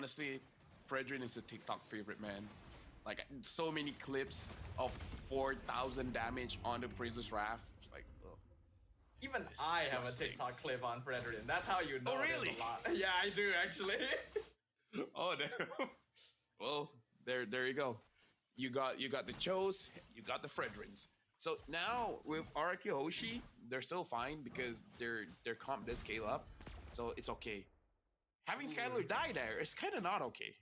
honestly, Fredrin is a TikTok favorite, man. Like so many clips of 4,000 damage on the Praiser's Wrath. It's like, oh, Even I have a disgusting. TikTok clip on Fredrin. That's how you know Oh, there's really? a lot. Yeah, I do actually. Oh, damn. Well, there you go. You got the Chos, you got the Fredrins. So now with Araki Hoshi, they're still fine because their comp does scale up, so it's okay. Having Skylar die there is kind of not okay.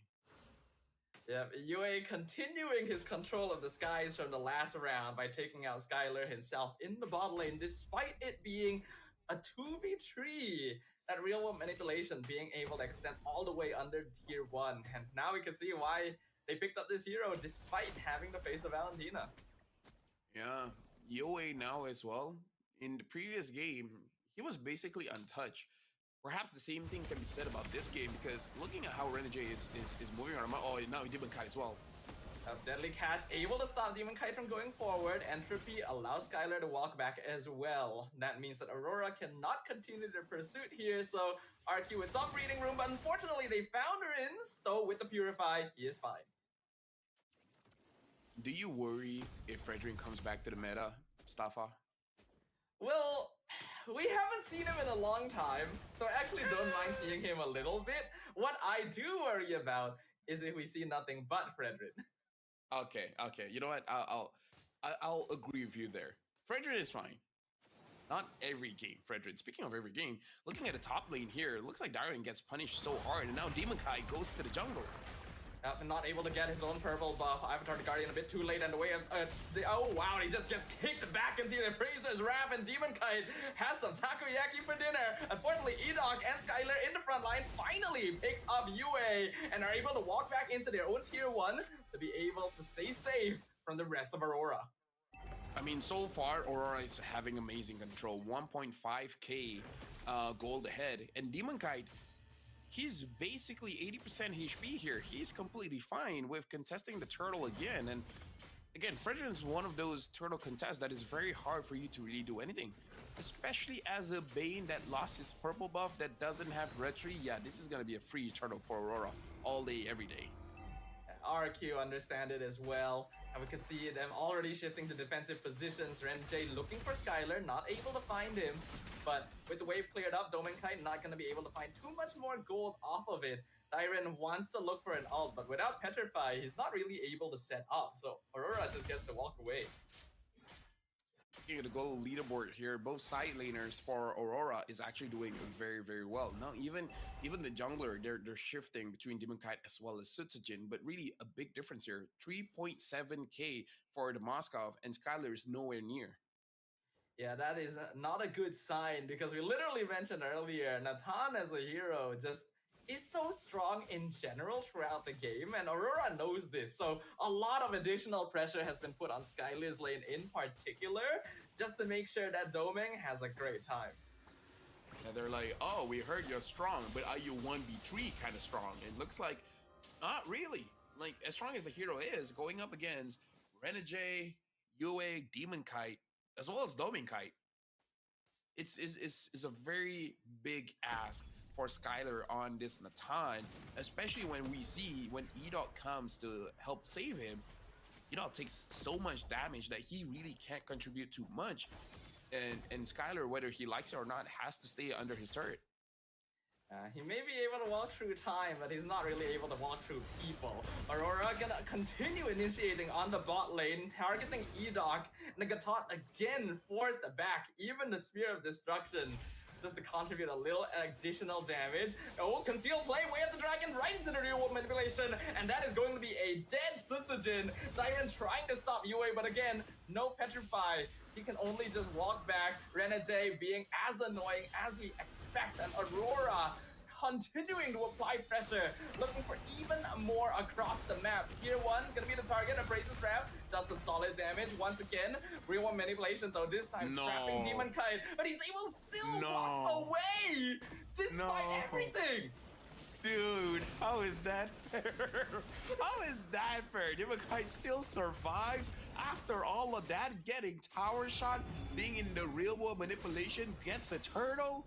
Yeah, UA continuing his control of the skies from the last round by taking out Skylar himself in the bot lane, despite it being a 2v3. That real world manipulation being able to extend all the way under tier 1. And now we can see why they picked up this hero despite having to face a Valentina. Yeah, Yoe now as well. In the previous game, he was basically untouched. Perhaps the same thing can be said about this game because looking at how Renegade is moving around. Oh, now he did Kai as well. Deadly Catch able to stop Demon Kite from going forward. Entropy allows Skylar to walk back as well. That means that Aurora cannot continue their pursuit here, so RQ with some breathing room, but unfortunately they found Rins, though with the Purify, he is fine. Do you worry if Fredrin comes back to the meta, Staffa? Well, we haven't seen him in a long time, so I actually don't mind seeing him a little bit. What I do worry about is if we see nothing but Fredrin. Okay. You know what? I'll agree with you there. Fredrin is fine. Not every game, Fredrin. Speaking of every game, looking at the top lane here, it looks like Darren gets punished so hard, and now Demon Kai goes to the jungle. Not able to get his own purple buff. Avatar the Guardian a bit too late, and the way of oh wow, he just gets kicked back into the Praiser's Wrath, and Demon Kite has some takoyaki for dinner. Unfortunately, Edok and Skylar in the front line finally picks up UA and are able to walk back into their own tier 1 to be able to stay safe from the rest of Aurora. I mean, so far, Aurora is having amazing control. 1.5k gold ahead, and Demon Kite, he's basically 80% HP here. He's completely fine with contesting the turtle again. And again, Fredrin is one of those turtle contests that is very hard for you to really do anything. Especially as a Bane that lost his purple buff that doesn't have retry. Yeah, this is going to be a free turtle for Aurora all day, every day. RQ understand it as well. And we can see them already shifting to defensive positions. Renjay looking for Skylar, not able to find him. But with the wave cleared up, Domenkai not going to be able to find too much more gold off of it. Dyren wants to look for an ult, but without Petrify, he's not really able to set up. So Aurora just gets to walk away. The gold leaderboard here, both side laners for Aurora is actually doing very well. Now even the jungler, they're shifting between Demon Kite as well as Sutsujin, but really a big difference here. 3.7k for the Moskov, and Skylar is nowhere near. Yeah, that is not a good sign because we literally mentioned earlier, Nathan as a hero just is so strong in general throughout the game, and Aurora knows this. So a lot of additional pressure has been put on Skylar's lane in particular, just to make sure that Doming has a great time. And they're like, oh, we heard you're strong, but are you 1v3 kind of strong? It looks like not really. Like, as strong as the hero is, going up against Renegade, Yue, Demon Kite, as well as Doming Kite, it's a very big ask for Skylar on this Natan, especially when we see when Edok comes to help save him, Edok takes so much damage that he really can't contribute too much. And Skylar, whether he likes it or not, has to stay under his turret. He may be able to walk through time, but he's not really able to walk through people. Aurora gonna continue initiating on the bot lane, targeting Edok. Nagatot again forced back, even the Spear of Destruction, just to contribute a little additional damage. Oh, concealed play, Way of the Dragon right into the real world manipulation, and that is going to be a dead Sutsujin. Dyren trying to stop Yue, but again, no Petrify. He can only just walk back. Renegade being as annoying as we expect, and Aurora continuing to apply pressure, looking for even more across the map. Tier 1 gonna be the target. Embraces Wrath, does some solid damage once again. Real one manipulation though, this time trapping Demon Kite, but he's able to still walk away despite everything. Dude, how is that fair? How is that fair? Demon Kite still survives after all of that, getting tower shot, being in the real world manipulation, gets a turtle.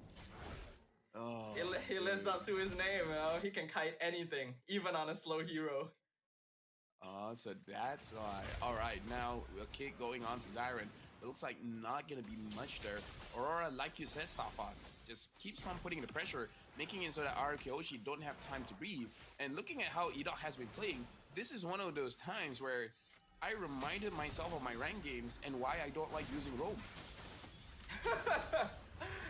Oh, He lives up to his name, you know? He can kite anything, even on a slow hero. So that's why. All right, now a kick going on to Dyron. It looks like not gonna be much there. Aurora, like you said, stop on. Just keeps on putting the pressure, making it so that Arkeoshi don't have time to breathe. And looking at how Edok has been playing, this is one of those times where I reminded myself of my rank games and why I don't like using roam.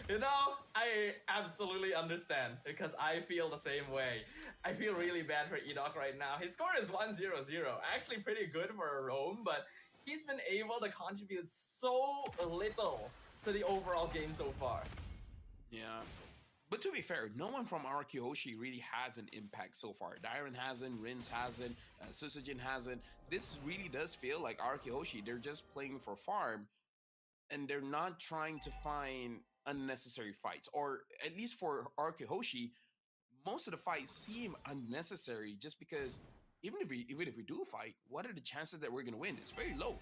You know, I absolutely understand because I feel the same way. I feel really bad for Edok right now. His score is 1-0-0. Actually pretty good for a roam, but he's been able to contribute so little to the overall game so far. Yeah. But to be fair, no one from Arkeoshi really has an impact so far. Dyron hasn't, Rins hasn't, Susujin hasn't. This really does feel like Arkeoshi. They're just playing for farm, and they're not trying to find unnecessary fights. Or at least for Arkeoshi, most of the fights seem unnecessary just because even if we do fight, what are the chances that we're gonna win? It's very low.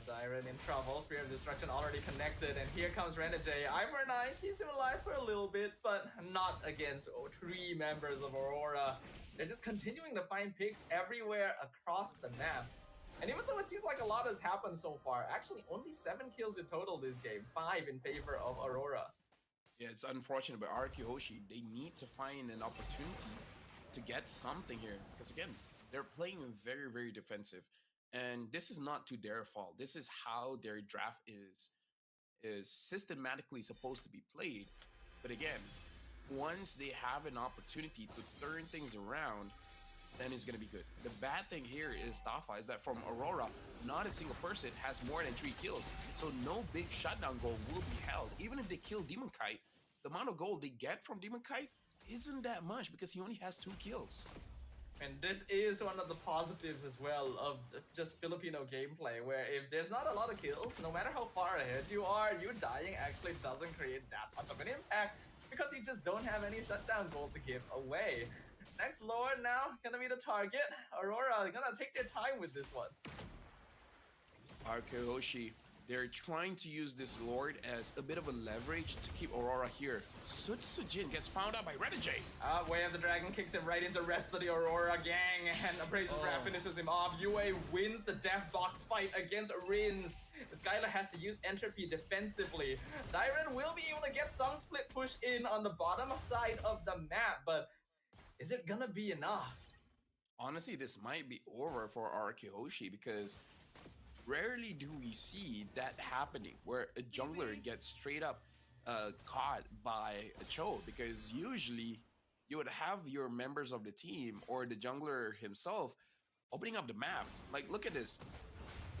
Dyron in trouble, Spear of Destruction already connected, and here comes Renegade. Iver9 keeps him alive for a little bit, but not against three members of Aurora. They're just continuing to find picks everywhere across the map. And even though it seems like a lot has happened so far, actually only 7 kills in total this game, 5 in favor of Aurora. Yeah, it's unfortunate, but Arkeoshi, they need to find an opportunity to get something here. Because again, they're playing very, very defensive. And this is not to their fault. This is how their draft is systematically supposed to be played. But again, once they have an opportunity to turn things around, then it's going to be good. The bad thing here is Tafa is that from Aurora, not a single person has more than 3 kills. So no big shutdown goal will be held. Even if they kill Demon Kite, the amount of gold they get from Demon Kite isn't that much because he only has 2 kills. And this is one of the positives as well of just Filipino gameplay, where if there's not a lot of kills, no matter how far ahead you are, you dying actually doesn't create that much of an impact because you just don't have any shutdown gold to give away. Next Lord now gonna be the target. Aurora gonna take their time with this one. Arkeoshi, they're trying to use this Lord as a bit of a leverage to keep Aurora here. Sutsujin gets found out by Renegade. Way of the Dragon kicks him right into the rest of the Aurora gang, and Appraiser's Wrath finishes him off. Yue wins the death box fight against Rins. Skylar has to use Entropy defensively. Dyron will be able to get some split push in on the bottom side of the map, but is it gonna be enough? Honestly, this might be over for Arkeoshi because rarely do we see that happening where a jungler gets straight up caught by a Cho, because usually you would have your members of the team or the jungler himself opening up the map. Like, look at this.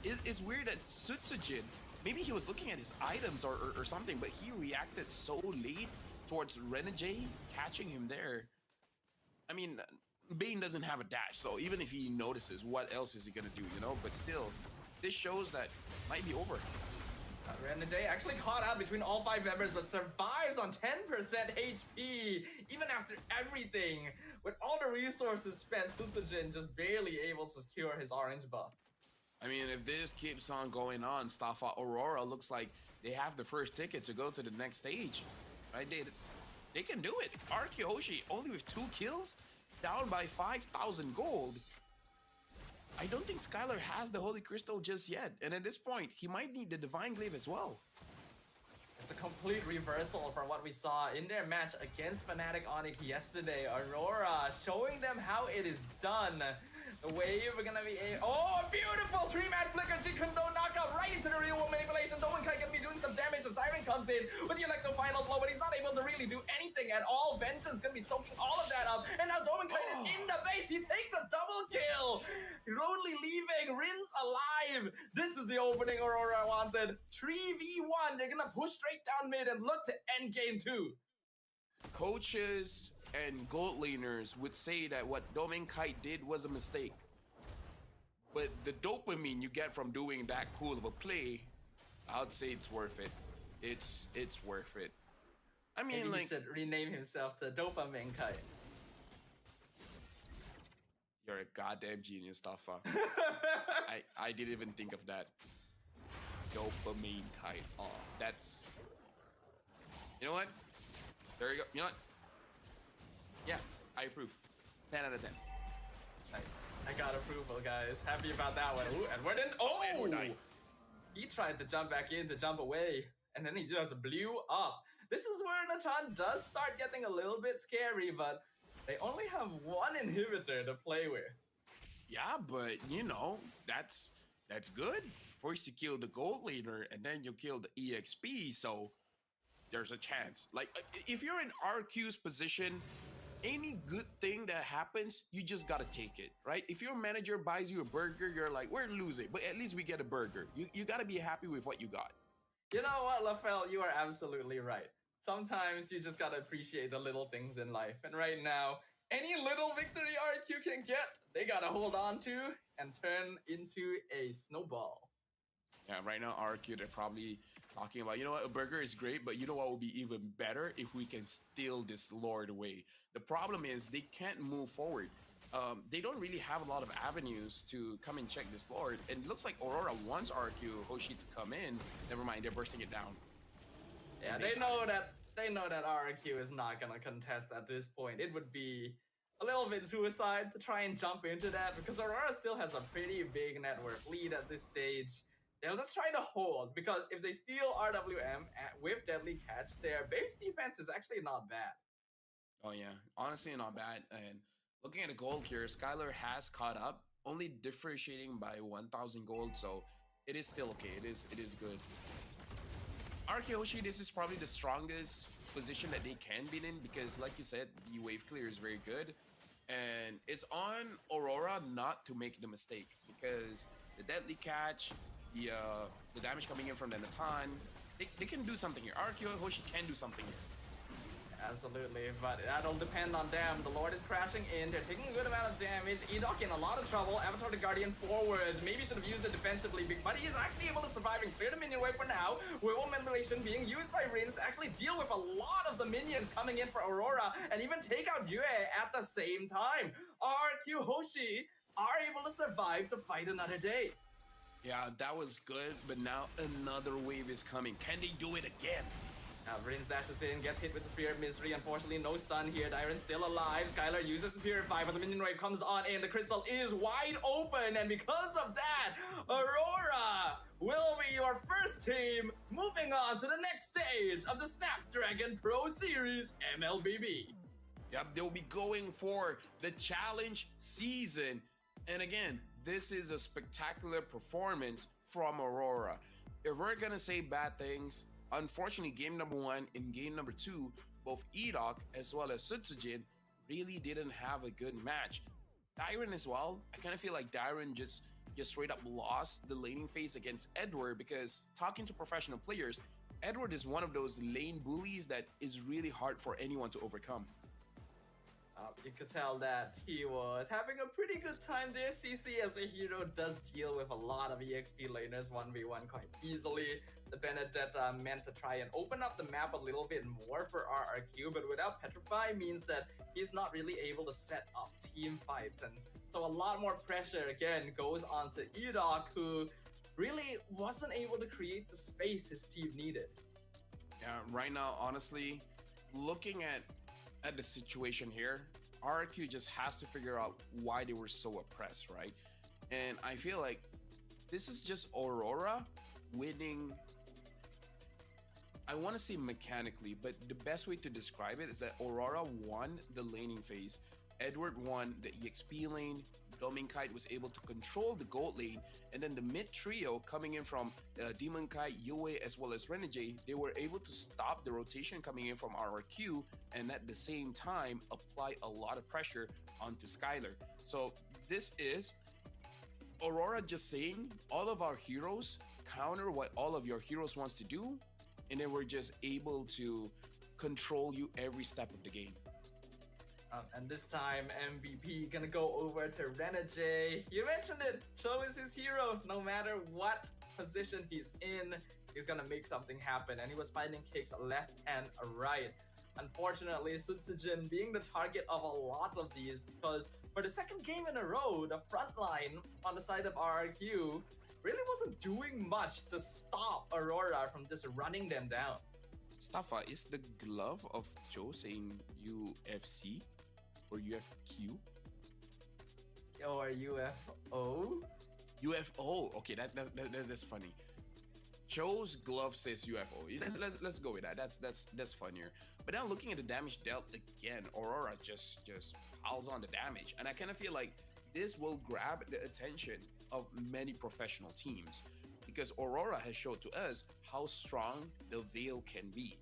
It's weird that Sutsujin, maybe he was looking at his items or something, but he reacted so late towards Renegade catching him there. I mean, Bane doesn't have a dash, so even if he notices, what else is he gonna do, you know? But still, this shows that might be over. Renegade actually caught out between all 5 members, but survives on 10% HP, even after everything. With all the resources spent, Susujin just barely able to secure his orange buff. I mean, if this keeps on going on, Staffa Aurora looks like they have the first ticket to go to the next stage. Right? They can do it. Arkeoshi, only with 2 kills, down by 5,000 gold. I don't think Skylar has the Holy Crystal just yet. And at this point, he might need the Divine Glaive as well. It's a complete reversal from what we saw in their match against Fnatic Onyx yesterday. Aurora showing them how it is done. The wave are gonna be a beautiful 3-man flicker Jikundo knockout right into the real world manipulation. Domenkai gonna be doing some damage as Siren comes in with the Electro final blow, but he's not able to really do anything at all. Vengeance gonna be soaking all of that up, and now Domenkai is in the base. He takes a double kill, only leaving Rins alive. This is the opening Aurora wanted. 3v1. They're gonna push straight down mid and look to end game 2. Coaches and gold laners would say that what Domenkai did was a mistake. But the dopamine you get from doing that cool of a play, I'd say it's worth it. It's worth it. I mean, maybe like, he should rename himself to Dopamine Kai. You're a goddamn genius, Tafa. I didn't even think of that. Dopamine Kai. Oh, that's... You know what? There you go. You know what? Yeah, I approve. 10 out of 10. Nice. I got approval, guys. Happy about that one. Ooh, Edward didn't. Oh! Edward died. He tried to jump back in to jump away, and then he just blew up. This is where Natan does start getting a little bit scary, but they only have one inhibitor to play with. Yeah, but you know, that's good. First you kill the gold leader, and then you kill the EXP, so there's a chance. Like if you're in RQ's position, any good thing that happens, you just gotta take it, right? If your manager buys you a burger, you're like, we're losing, but at least we get a burger. You gotta be happy with what you got. You know what, LaFell, you are absolutely right. Sometimes you just gotta appreciate the little things in life. And right now, any little victory RQ can get, they gotta hold on to and turn into a snowball. Yeah, right now RQ, they're probably talking about, you know what, a burger is great, but you know what would be even better if we can steal this lord away. The problem is they can't move forward. They don't really have a lot of avenues to come and check this lord. And it looks like Aurora wants RQ Hoshi to come in. Never mind, they're bursting it down. Yeah, they know that RQ is not gonna contest at this point. It would be a little bit suicide to try and jump into that because Aurora still has a pretty big network lead at this stage. They'll just try to hold because if they steal RWM with Deadly Catch, their base defense is actually not bad. Oh yeah, honestly not bad. And looking at the gold here, Skylar has caught up, only differentiating by 1,000 gold, so it is still okay. It is good. Arkehoshi, this is probably the strongest position that they can be in because, like you said, the wave clear is very good. And it's on Aurora not to make the mistake because the Deadly Catch, the damage coming in from the Natan, they can do something here. Arkehoshi can do something here. Absolutely, but that'll depend on them. The Lord is crashing in. They're taking a good amount of damage. Edok in a lot of trouble. Avatar the Guardian forwards. Maybe should have used it defensively, but he is actually able to survive and clear the minion wave for now. Werewolf Manipulation being used by Rins to actually deal with a lot of the minions coming in for Aurora and even take out Yue at the same time. RQ Hoshi are able to survive to fight another day. Yeah, that was good, but now another wave is coming. Can they do it again? Now Rins dashes in, gets hit with the Spirit Misery. Unfortunately, no stun here. Dyron's still alive. Skylar uses the Purify, but the minion wave comes on in. The crystal is wide open, and because of that, Aurora will be your first team moving on to the next stage of the Snapdragon Pro Series Mlbb. Yep, they'll be going for the challenge season. And again, this is a spectacular performance from Aurora. If we're gonna say bad things, unfortunately, game number 1 and game number 2, both Edok as well as Sutsujin really didn't have a good match. Dyron as well, I kind of feel like Dyron just straight up lost the laning phase against Edward because talking to professional players, Edward is one of those lane bullies that is really hard for anyone to overcome. You could tell that he was having a pretty good time there. CC as a hero does deal with a lot of EXP laners 1v1 quite easily. The Benedetta meant to try and open up the map a little bit more for RRQ, but without Petrify means that he's not really able to set up team fights. And so a lot more pressure again goes on to Edok, who really wasn't able to create the space his team needed. Yeah, right now, honestly, looking at the situation here, RQ just has to figure out why they were so oppressed, right? And I feel like this is just Aurora winning. I want to say mechanically, but the best way to describe it is that Aurora won the laning phase. Edward won the EXP lane. Doming Kite was able to control the gold lane, and then the mid trio coming in from Demon Kite, Yue, as well as Renegade, they were able to stop the rotation coming in from RRQ, and at the same time apply a lot of pressure onto Skylar. So this is Aurora just saying all of our heroes counter what all of your heroes wants to do, and then we're just able to control you every step of the game. And this time, MVP gonna go over to Renegade. You mentioned it, Cho is his hero. No matter what position he's in, he's gonna make something happen. And he was finding kicks left and right. Unfortunately, Sutsujin being the target of a lot of these because for the second game in a row, the front line on the side of RRQ really wasn't doing much to stop Aurora from just running them down. Staffa, is the glove of Joe saying UFC or UFQ? Or UFO? UFO. Okay, that's funny. Joe's glove says UFO. Let's go with that. That's funnier. But now looking at the damage dealt again, Aurora just piles on the damage, and I kind of feel like this will grab the attention of many professional teams because Aurora has showed to us how strong the Veil can be.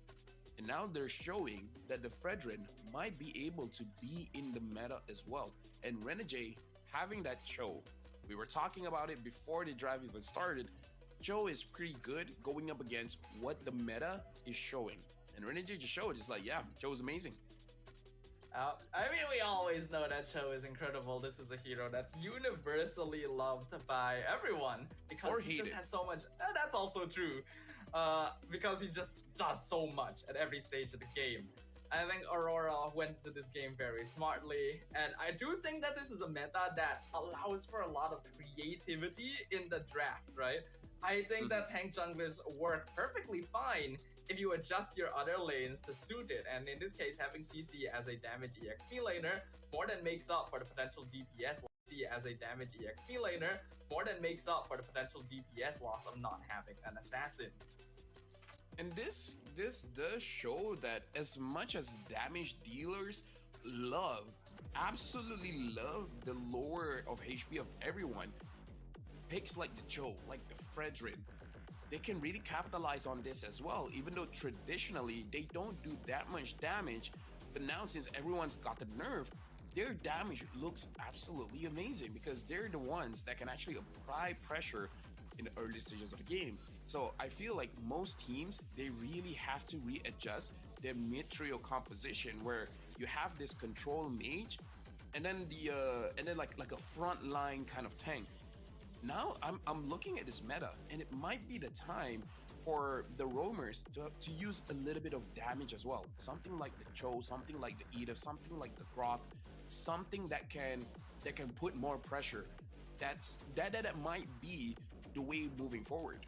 And now they're showing that the Fredrin might be able to be in the meta as well. And Renegade having that Cho, we were talking about it before the drive even started. Cho is pretty good going up against what the meta is showing. And Renegade just showed, it's like, yeah, Cho is amazing. I mean, we always know that Cho is incredible. This is a hero that's universally loved by everyone because he just has so much. That's also true, because he just does so much at every stage of the game. I think Aurora went into this game very smartly, and I do think that this is a meta that allows for a lot of creativity in the draft, right? I think that tank junglers work perfectly fine if you adjust your other lanes to suit it, and in this case, having CC as a damage EXP laner more than makes up for the potential DPS loss. As a damage EXP laner more than makes up for the potential DPS loss of not having an assassin. And this does show that as much as damage dealers absolutely love the lore of HP of everyone, picks like the Joe, like the Fredrin, they can really capitalize on this as well, even though traditionally they don't do that much damage. But now since everyone's got the nerf, their damage looks absolutely amazing because they're the ones that can actually apply pressure in the early stages of the game. So I feel like most teams, they really have to readjust their mid-trio composition where you have this control mage and then like a front line kind of tank. Now I'm looking at this meta, and it might be the time for the roamers to use a little bit of damage as well. Something like the Cho, something like the Edith, something like the Grok, something that can put more pressure. That might be the way moving forward.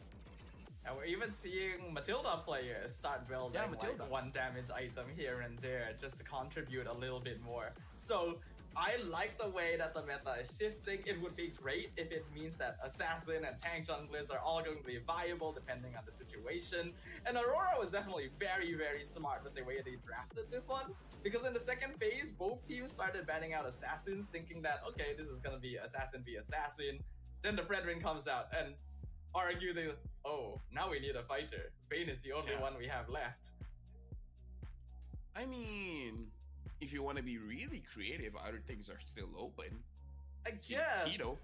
And we're even seeing Matilda players start building like one damage item here and there just to contribute a little bit more. So I like the way that the meta is shifting. It would be great if it means that assassin and tank junglers are all going to be viable depending on the situation. And Aurora was definitely very, very smart with the way they drafted this one. Because in the second phase, both teams started banning out assassins, thinking that, okay, this is going to be assassin v assassin. Then the Fredrin comes out and argue oh, now we need a fighter. Bane is the only one we have left. I mean, if you want to be really creative, other things are still open. I guess. Paquito.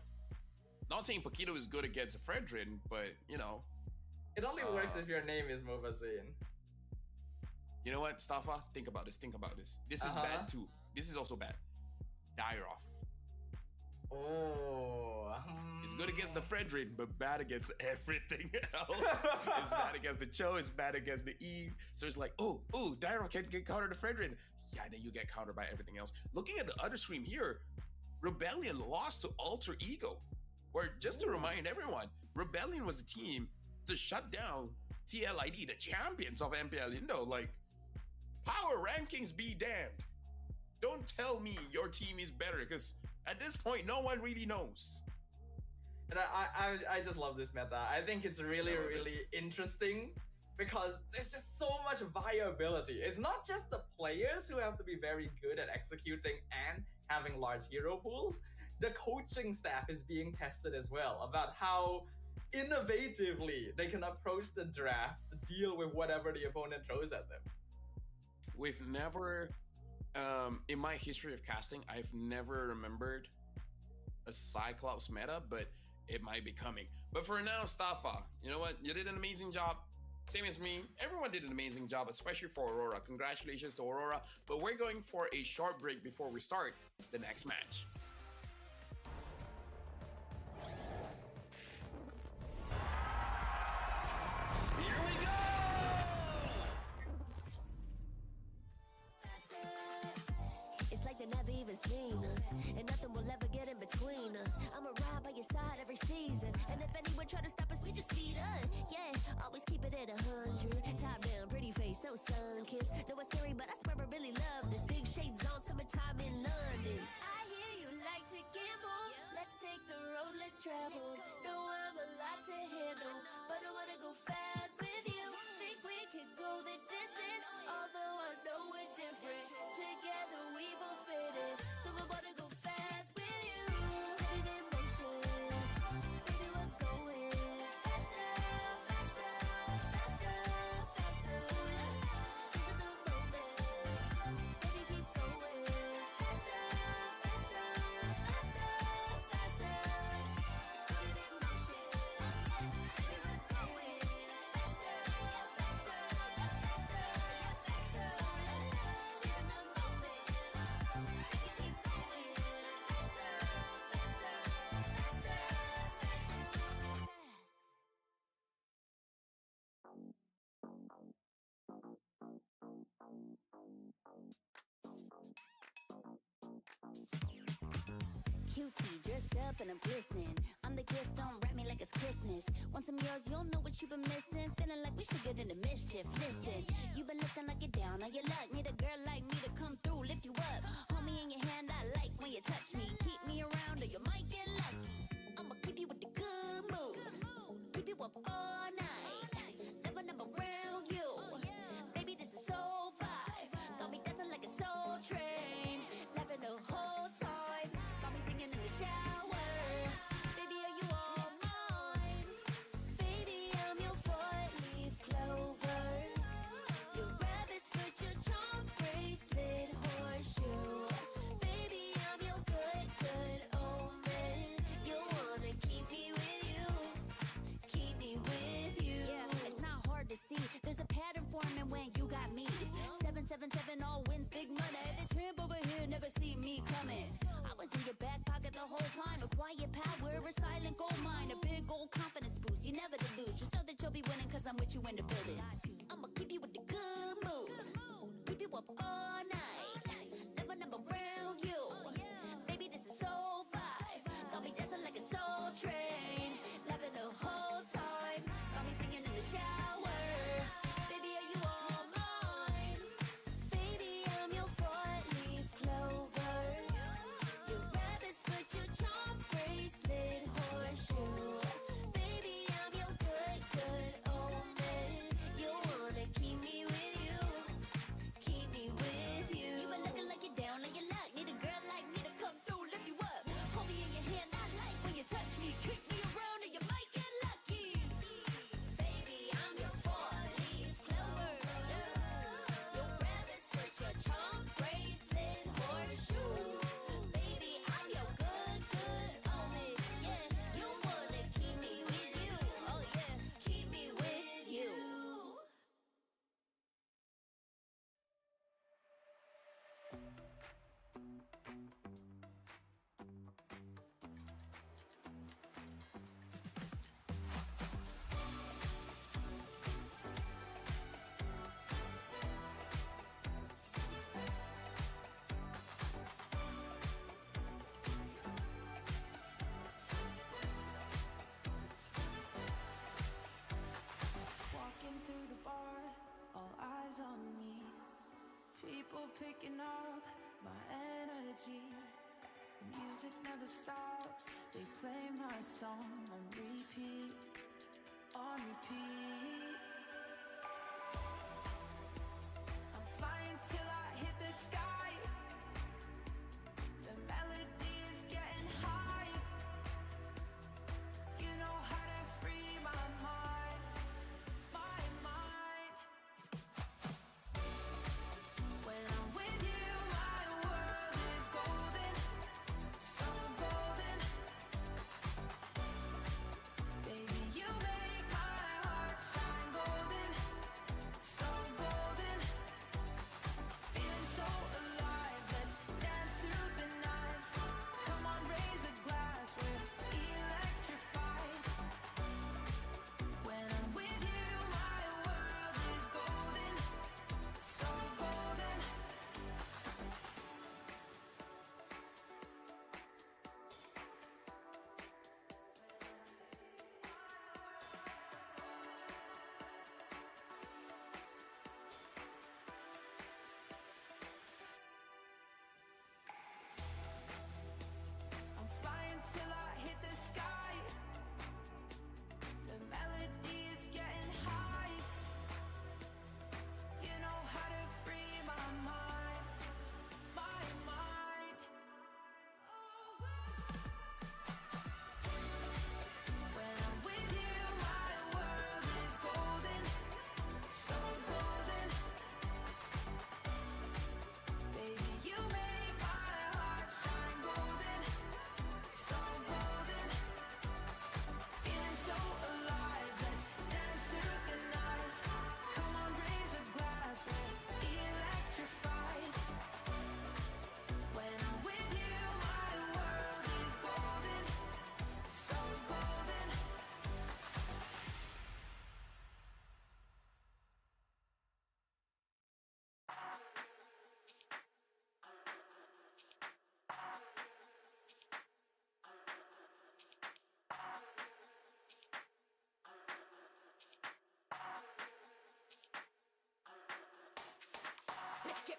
Not saying Paquito is good against a Fredrin, but you know. It only works if your name is Mobazane. You know what, Staffa? Think about this. This is bad too. This is also bad. Dairoff. Oh. It's good against the Fredrin, but bad against everything else. It's bad against the Cho, it's bad against the Eve. So it's like, oh, Dairoff can't get countered to Fredrin. Yeah, then you get countered by everything else. Looking at the other stream here, Rebellion lost to Alter Ego. Where, just to remind everyone, Rebellion was the team to shut down TLID, the champions of MPL Indo. Like, power rankings be damned. Don't tell me your team is better, because at this point, no one really knows. And I just love this meta. I think it's really, really interesting because there's just so much viability. It's not just the players who have to be very good at executing and having large hero pools. The coaching staff is being tested as well about how innovatively they can approach the draft to deal with whatever the opponent throws at them. We've never, in my history of casting, I've never remembered a Cyclops meta, but it might be coming. But for now, Staffa, you know what? You did an amazing job. Same as me. Everyone did an amazing job, especially for Aurora. Congratulations to Aurora. But we're going for a short break before we start the next match. Here we go! It's like they never even seen us, and nothing will ever get in between us. I'ma ride by your side every season, and if anyone try to stop us, we just speed up. Yeah, always keep it at 100. Top down, pretty face, so dressed up and I'm glistening. I'm the gift, don't wrap me like it's Christmas. Once I'm yours, you'll know what you've been missing. Feeling like we should get into mischief. Listen, you've been looking like you're down on your luck. Need a girl like me to come through, lift you up. Hold me in your hand, I like when you touch me. Keep me around or you might get lucky. I'ma keep you with the good mood. Keep you up all night. Never, never around you. Baby, this is soul vibe. Got me dancing like a soul train. Laughing the whole time. Got me singing in the shower. Baby, are you all mine? Baby, I'm your four-leaf clover. Your rabbit's foot, your charm bracelet, horseshoe. Baby, I'm your good, good omen. You wanna keep me with you. Keep me with you. Yeah, it's not hard to see. There's a pattern forming when you got me. 777 all wins big money. The tramp over here never see me coming. I was in your back pocket the whole time. A quiet power, a silent gold mine, a big old confidence boost. You never delude. Just know that you'll be winning cause I'm with you in the building. I'ma keep you with the good mood. Keep you up all night. Never, never around you. Baby, this is soul vibe. Got me dancing like a soul train. Laughing the whole time. Got me singing in the shower. Baby, are you all mine? Baby, I'm your four-leaf clover. Your rabbit's foot, your charm bracelet, horseshoe. Baby, I'm your good, good omen. You wanna keep me with you. Keep me with you. You been looking like you're down on your luck. Need a girl like me to come through, lift you up. Hold me in your hand, I like when you touch me. Kick me around and you might get lucky. Baby, I'm your four-leaf clover. Your rabbit's foot, your charm bracelet, horseshoe. Baby, I'm your good, good omen. Yeah, you wanna keep me with you. Oh yeah, keep me with you. Walking through the bar, all eyes on me. People picking up my energy. The music never stops. They play my song on repeat, on repeat. I'm flying till I hit the sky. The melody is getting high. You know how to free my mind, my mind. When I'm with you, my world is golden, so golden. Baby, you make my heart shine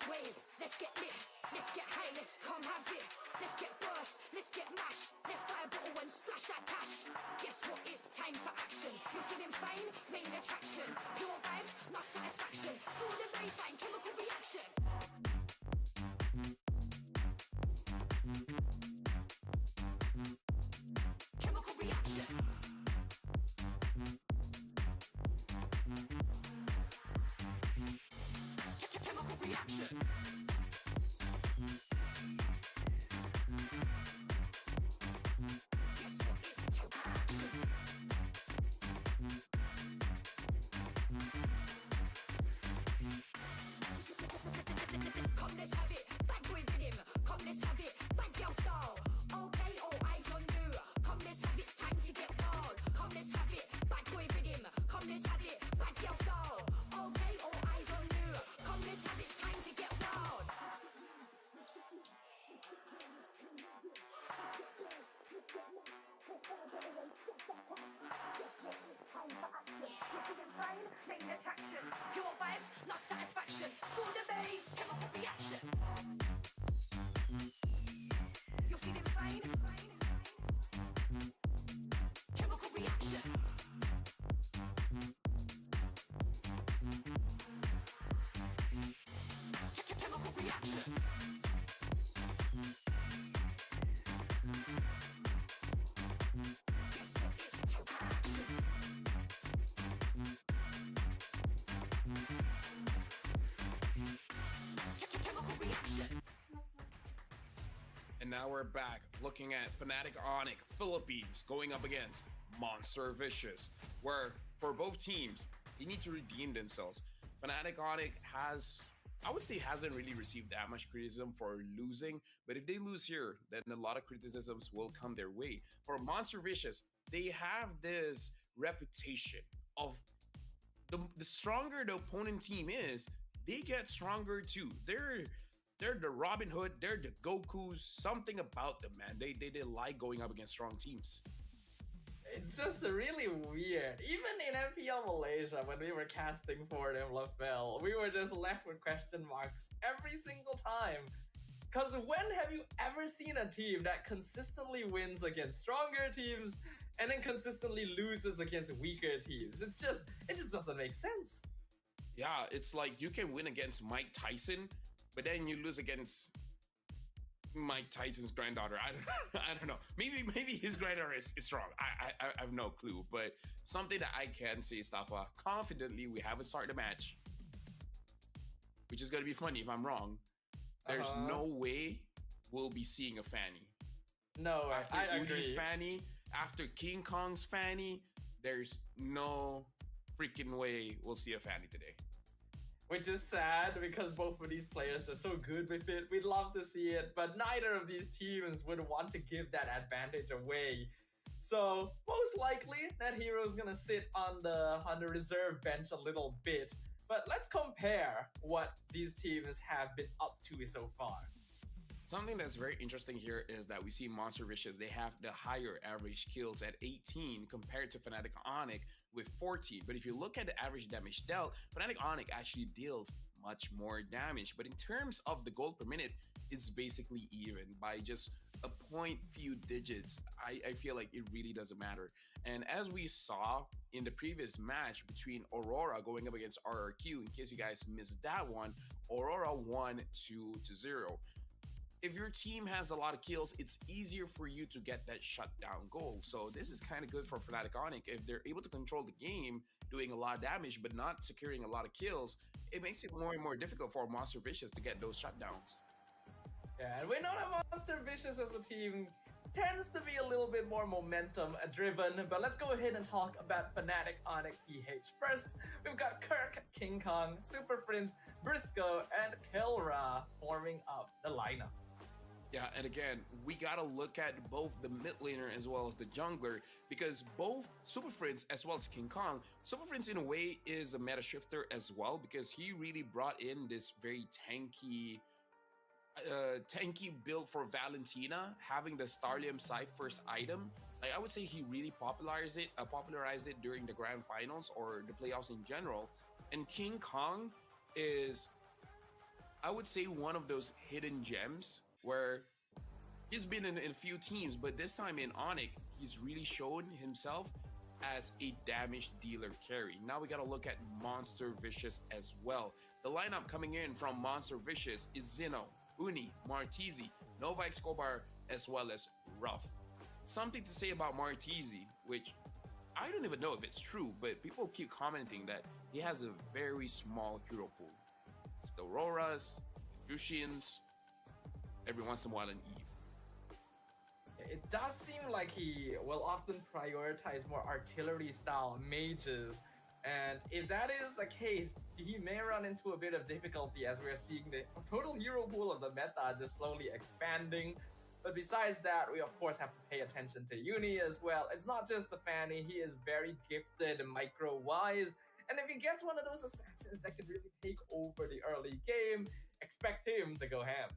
wave, let's get lit, let's get high, let's come have it. Let's get burst, let's get mash, let's buy a bottle and splash that cash. Guess what? It's time for action. You're feeling fine, main attraction. Your vibes, not satisfaction. Feel the baseline, chemical reaction. Chemical reaction. Chemical reaction. Come, let's have it, bad boy rhythm. Come, let's have it, bad girl style. Okay, all eyes on you. Come, let's have it, it's time to get wild. Come, let's have it, bad boy rhythm. Come, let's have it, bad girl style. Okay, all eyes on you. Come, let's have it, it's time to get wild. Main attraction, your vibes, not satisfaction. For the bass, chemical reaction. You're feeling fine. Chemical reaction. Chemical reaction. Guess what? It's chemical reaction. And now we're back looking at Fnatic Onic Philippines going up against Monster Vicious, where for both teams, they need to redeem themselves. Fnatic Onic I would say, hasn't really received that much criticism for losing, but if they lose here, then a lot of criticisms will come their way. For Monster Vicious, they have this reputation of the stronger the opponent team is, they get stronger too. They're the Robin Hood, they're the Gokus, something about them, man. They like going up against strong teams. It's just really weird. Even in MPL Malaysia, when we were casting for them Lafell, we were just left with question marks every single time. Because when have you ever seen a team that consistently wins against stronger teams and then consistently loses against weaker teams? It just doesn't make sense. Yeah, it's like you can win against Mike Tyson, but then you lose against Mike Tyson's granddaughter. I don't know. Maybe his granddaughter is strong. I have no clue. But something that I can say, Stafa, confidently, we haven't started the match, which is gonna be funny if I'm wrong. There's no way we'll be seeing a Fanny. No, After I Udi's agree. Fanny, after King Kong's Fanny, there's no freaking way we'll see a Fanny today. Which is sad because both of these players are so good with it. We'd love to see it, but neither of these teams would want to give that advantage away. So most likely that hero is gonna sit on the reserve bench a little bit. But let's compare what these teams have been up to so far. Something that's very interesting here is that we see Monster Vicious, they have the higher average kills at 18 compared to Fnatic Onic with 14. But if you look at the average damage dealt, Fnatic Onic actually deals much more damage. But in terms of the gold per minute, it's basically even by just a point few digits. I feel like it really doesn't matter. And as we saw in the previous match between Aurora going up against RRQ, in case you guys missed that one, Aurora won 2-0. If your team has a lot of kills, it's easier for you to get that shutdown goal. So this is kind of good for Fnatic Onic. If they're able to control the game, doing a lot of damage, but not securing a lot of kills, it makes it more and more difficult for Monster Vicious to get those shutdowns. Yeah, and we know that Monster Vicious as a team tends to be a little bit more momentum driven, but let's go ahead and talk about Fnatic Onic PH first. We've got Kirk, King Kong, Super Prince, Briscoe, and Kelra forming up the lineup. Yeah, and again, we gotta look at both the mid laner as well as the jungler, because both Super Prince as well as King Kong, Super Prince in a way is a meta shifter as well, because he really brought in this very tanky build for Valentina, having the Starlium Scythe first item. Like, I would say he really popularized it during the grand finals or the playoffs in general. And King Kong is I would say one of those hidden gems where he's been in a few teams, but this time in Onyx, he's really shown himself as a damage dealer carry. Now we gotta look at Monster Vicious as well. The lineup coming in from Monster Vicious is Zeno, Uni, Martizi, Nova Escobar, as well as Ruff. Something to say about Martizi, which I don't even know if it's true, but people keep commenting that he has a very small hero pool. It's the Auroras, the Yushins, every once in a while an Eve. It does seem like he will often prioritize more artillery style mages, and if that is the case, he may run into a bit of difficulty as we're seeing the total hero pool of the meta just slowly expanding. But besides that, we of course have to pay attention to Uni as well. It's not just the Fanny, he is very gifted micro-wise, and if he gets one of those assassins that can really take over the early game, expect him to go ham.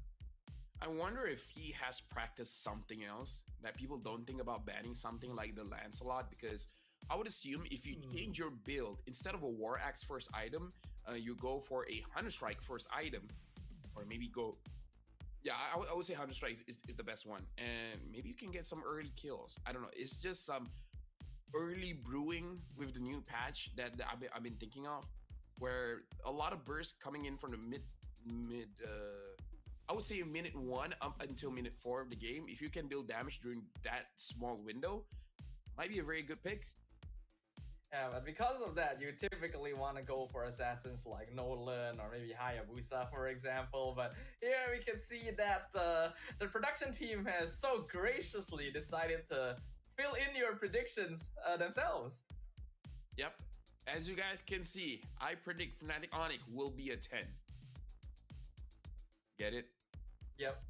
I wonder if he has practiced something else that people don't think about banning something like the Lancelot, because I would assume if you change your build, instead of a War Axe first item, you go for a Hunter Strike first item, or maybe go... Yeah, I would say Hunter Strike is the best one, and maybe you can get some early kills. I don't know. It's just some early brewing with the new patch that I've been thinking of, where a lot of bursts coming in from the mid I would say minute 1 up until minute 4 of the game. If you can build damage during that small window, might be a very good pick. Yeah, but because of that, you typically want to go for assassins like Nolan or maybe Hayabusa, for example. But here we can see that the production team has so graciously decided to fill in your predictions themselves. Yep. As you guys can see, I predict Fnatic Onyx will be a 10. Get it? Yep.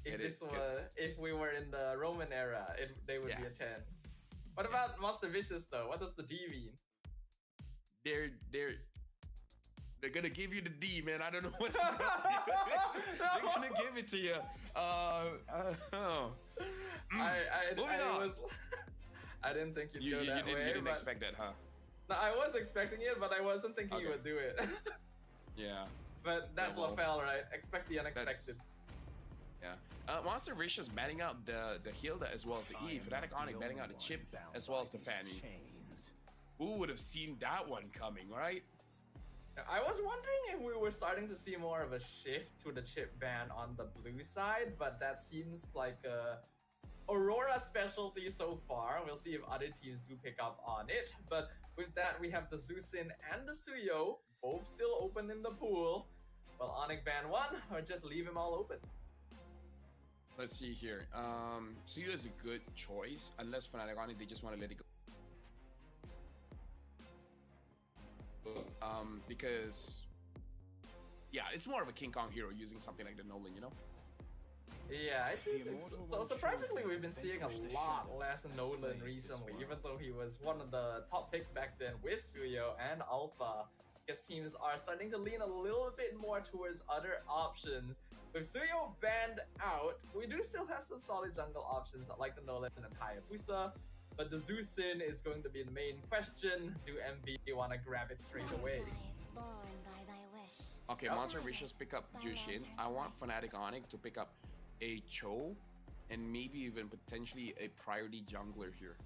If we were in the Roman era, they would be a 10. What about Monster Vicious though? What does the D mean? They're gonna give you the D, man. I don't know what to tell you. They're gonna give it to you. I didn't think you'd go that way. You didn't expect that, huh? No, I was expecting it, but I wasn't thinking you would do it. Yeah. But that's LaFell, right? Expect the unexpected. Yeah. Monster Vicious banning out the Hilda as well as the Eve. Fnatic Onyx banning out the Chip as well as the Fanny. Who would have seen that one coming, right? I was wondering if we were starting to see more of a shift to the Chip ban on the blue side, but that seems like a Aurora specialty so far. We'll see if other teams do pick up on it. But with that, we have the Zusin and the Suyo, both still open in the pool. Will Onyx ban one or just leave them all open? Let's see here. Suyo is a good choice, unless Fnatic Onyx, they just want to let it go. Because, yeah, it's more of a King Kong hero using something like the Nolan, you know? Yeah, I think so. Surprisingly, we've been seeing a lot less Nolan recently, even though he was one of the top picks back then with Suyo and Alpha. Because teams are starting to lean a little bit more towards other options. With Suyo banned out, we do still have some solid jungle options like the Nolan and Hayabusa, but the Zusin is going to be the main question. Do MB want to grab it straight away? Okay, Monster Vicious pick up Jushin. I want Fnatic Onyx to pick up a Cho and maybe even potentially a priority jungler here.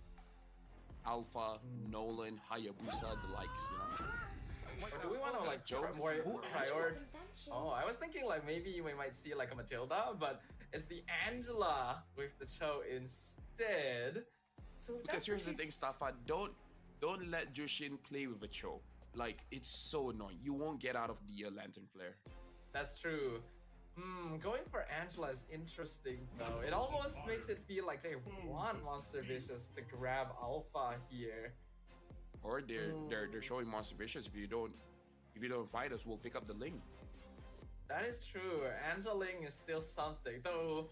Alpha, Nolan, Hayabusa, the likes, you know? Or do we want to like priority? Oh, I was thinking like maybe we might see like a Matilda, but it's the Angela with the Cho instead. So because here's the thing, Staffa, don't let Jushin play with a Cho. Like, it's so annoying. You won't get out of the Lantern Flare. That's true. Going for Angela is interesting though. It almost makes it feel like they want Monster Vicious to grab Alpha here. Or they're showing Monster Vicious, if you don't fight us, we'll pick up the Ling. That is true. Angeling is still something, though.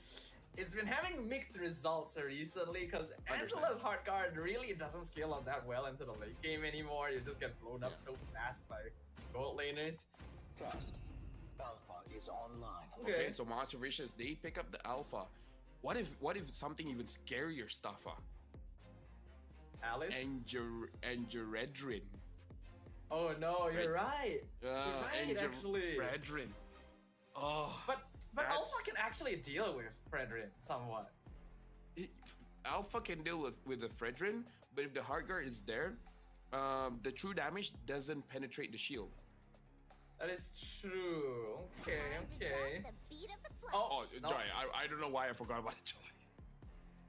It's been having mixed results recently because Angela's Heart Guard really doesn't scale up that well into the late game anymore. You just get blown up so fast by gold laners. Trust. Alpha is online. Okay, so Monster Vicious, they pick up the Alpha. What if something even scarier, Staffa? Alice? And Jaredrin. Oh no, you're right. You're right, actually. Jaredrin. Oh, But that's- Alpha can actually deal with Fredrin somewhat. Alpha can deal with the Fredrin, but if the hard guard is there, the true damage doesn't penetrate the shield. That is true. Okay, okay. Oh, no. Joy, I don't know why I forgot about Joy.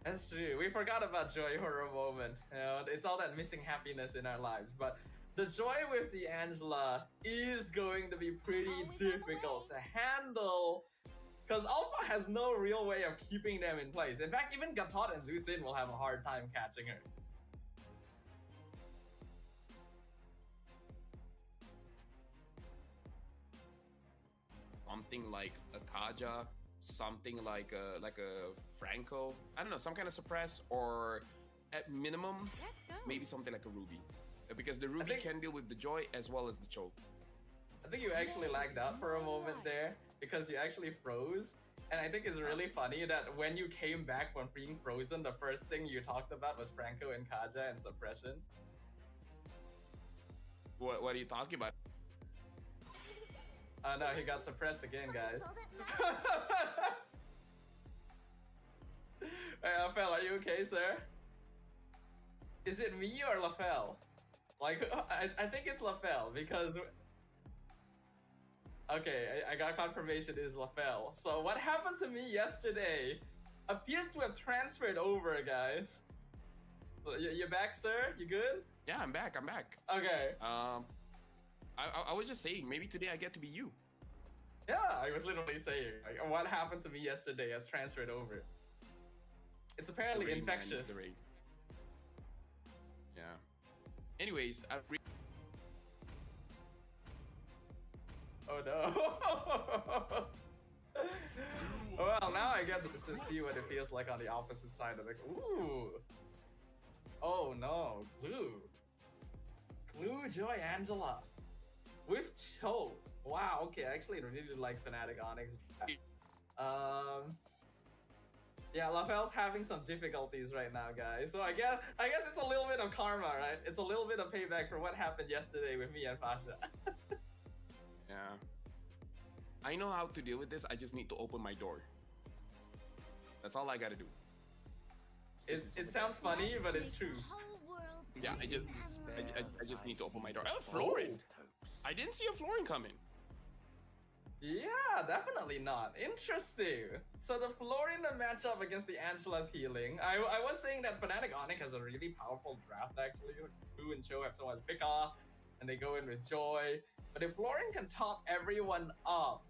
That's true. We forgot about joy for a moment. You know, it's all that missing happiness in our lives. But the joy with the Angela is going to be pretty difficult to handle. Because Alpha has no real way of keeping them in place. In fact, even Gatot and Zusin will have a hard time catching her. Something like a Kaja, something like a Franco. I don't know, some kind of suppress, or at minimum, maybe something like a Ruby, because the Ruby can deal with the Joy as well as the choke. I think you actually lagged out for a moment there because you actually froze. And I think it's really funny that when you came back from being frozen, the first thing you talked about was Franco and Kaja and suppression. What are you talking about? No, he got suppressed again, guys. Hey, Lafel, are you okay, sir? Is it me or Lafel? Like, I think it's Lafel because... Okay, I got confirmation it is Lafel. So what happened to me yesterday appears to have transferred over, guys. You back, sir? You good? Yeah, I'm back. Okay. I was just saying, maybe today I get to be you. Yeah, I was literally saying, like, what happened to me yesterday has transferred over. It's apparently infectious. Yeah. Anyways, Oh no. Well, now I get to see what it feels like on the opposite side of the... Ooh. Oh no, Glue. Glue Joy Angela. With Cho. Wow, okay, I actually really like Fnatic Onyx. Yeah, Lafel's having some difficulties right now, guys. So I guess it's a little bit of karma, right? It's a little bit of payback for what happened yesterday with me and Fasha. Yeah. I know how to deal with this. I just need to open my door. That's all I gotta do. It sounds funny, but it's true. Yeah, I just need to open my door. Oh, Florin! I didn't see a Florin coming. Yeah, definitely not. Interesting. So the Florina matchup against the Angela's healing. I was saying that Fnatic Onyx has a really powerful draft actually. Blue and Cho have so much pick off, and they go in with Joy. But if Florin can top everyone up,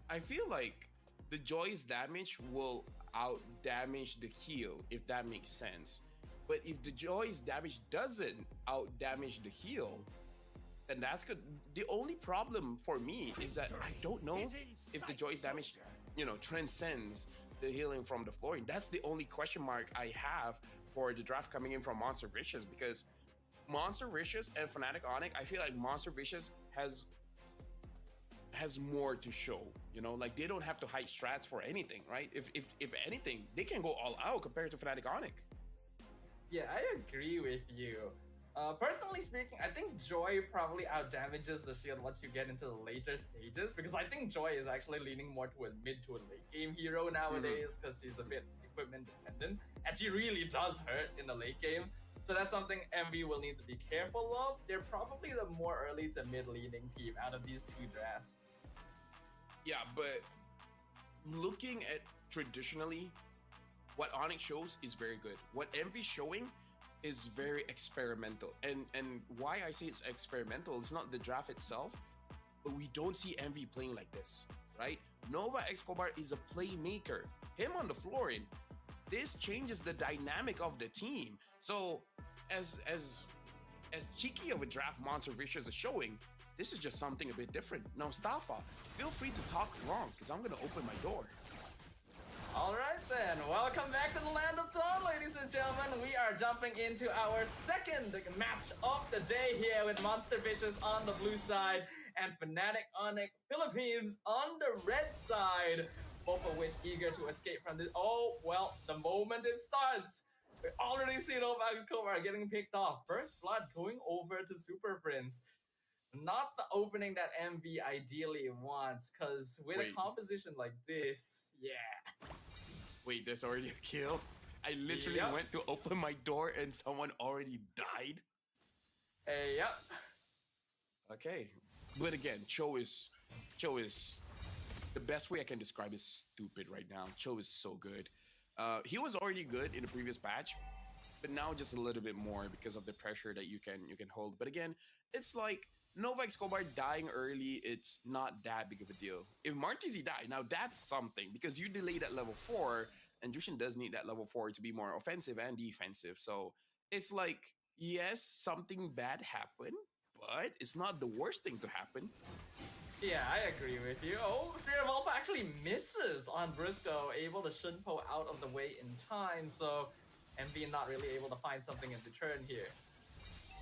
I feel like the Joy's damage will out damage the heal, if that makes sense. But if the Joy's damage doesn't out damage the heal, then that's good. The only problem for me is that I don't know if the Joy's damage, transcends the healing from the Florin. That's the only question mark I have for the draft coming in from Monster Vicious, because Monster Vicious and Fnatic Onyx, I feel like Monster Vicious has more to show. Like they don't have to hide strats for anything, right? If anything, they can go all out compared to Fnatic Onyx. Yeah, I agree with you. Personally speaking, I think Joy probably outdamages the shield once you get into the later stages, because I think Joy is actually leaning more to a mid to a late game hero nowadays, because she's a bit equipment dependent, and she really does hurt in the late game. So that's something MV will need to be careful of. They're probably the more early to mid leaning team out of these two drafts. Yeah, but looking at traditionally, what Onyx shows is very good. What MV's showing is very experimental. And why I say it's experimental is not the draft itself, but we don't see MV playing like this, right? Nova Escobar is a playmaker. Him on the Florin, this changes the dynamic of the team. So as cheeky of a draft Monster Vicious is showing, this is just something a bit different. Now, Staffa, feel free to talk wrong, because I'm gonna open my door. Alright then, welcome back to the Land of Dawn, ladies and gentlemen. We are jumping into our second match of the day here with Monster Vicious on the blue side and Fnatic Onyx Philippines on the red side. Both of which eager to escape from this. Oh, well, the moment it starts, we already see Nova Escobar getting picked off. First blood going over to Super Prince. Not the opening that MV ideally wants, because with a Wait, composition like this, yeah. wait, there's already a kill. I literally Yep. went to open my door and someone already died. Hey, yep. Okay, but again, Cho is the best way I can describe is stupid right now. Cho is so good. He was already good in the previous patch, but now just a little bit more because of the pressure that you can hold. But again, it's like Nova Escobar dying early. It's not that big of a deal. If Martizi died, now that's something because you delayed at level 4, and Jushin does need that level 4 to be more offensive and defensive. So it's like yes, something bad happened, but it's not the worst thing to happen. Yeah, I agree with you. Oh, Fear of Alpha actually misses on Briscoe, able to Shunpo out of the way in time, so MV not really able to find something in return here.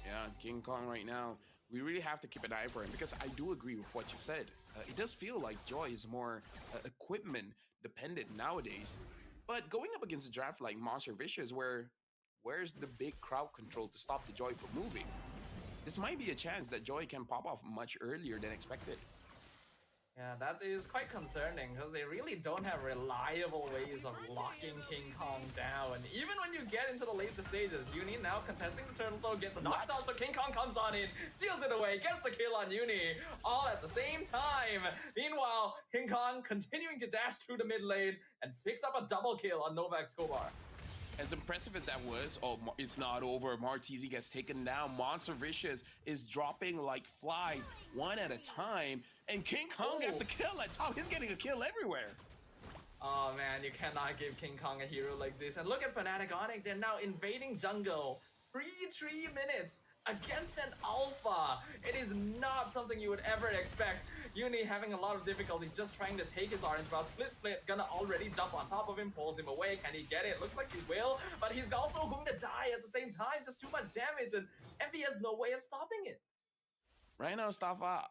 Yeah, King Kong right now, we really have to keep an eye for him because I do agree with what you said. It does feel like Joy is more equipment dependent nowadays. But going up against a draft like Monster Vicious, where's the big crowd control to stop the Joy from moving? This might be a chance that Joy can pop off much earlier than expected. Yeah, that is quite concerning because they really don't have reliable ways of locking King Kong down. And even when you get into the later stages, Uni now contesting the turtle throw gets a knockdown, so King Kong comes on in, steals it away, gets the kill on Uni, all at the same time. Meanwhile, King Kong continuing to dash through the mid lane and picks up a double kill on Nova Escobar. As impressive as that was, oh, it's not over. Martizi gets taken down. Monster Vicious is dropping like flies, one at a time. And King Kong gets a kill at top. He's getting a kill everywhere. Oh man, you cannot give King Kong a hero like this. And look at Fnatic Onyx, they're now invading jungle. Pre-3 minutes against an alpha. It is not something you would ever expect. Uni having a lot of difficulty just trying to take his orange buff. Split gonna already jump on top of him, pulls him away. Can he get it? Looks like he will, but he's also going to die at the same time. Just too much damage, and Envy has no way of stopping it. Right now, Staffa,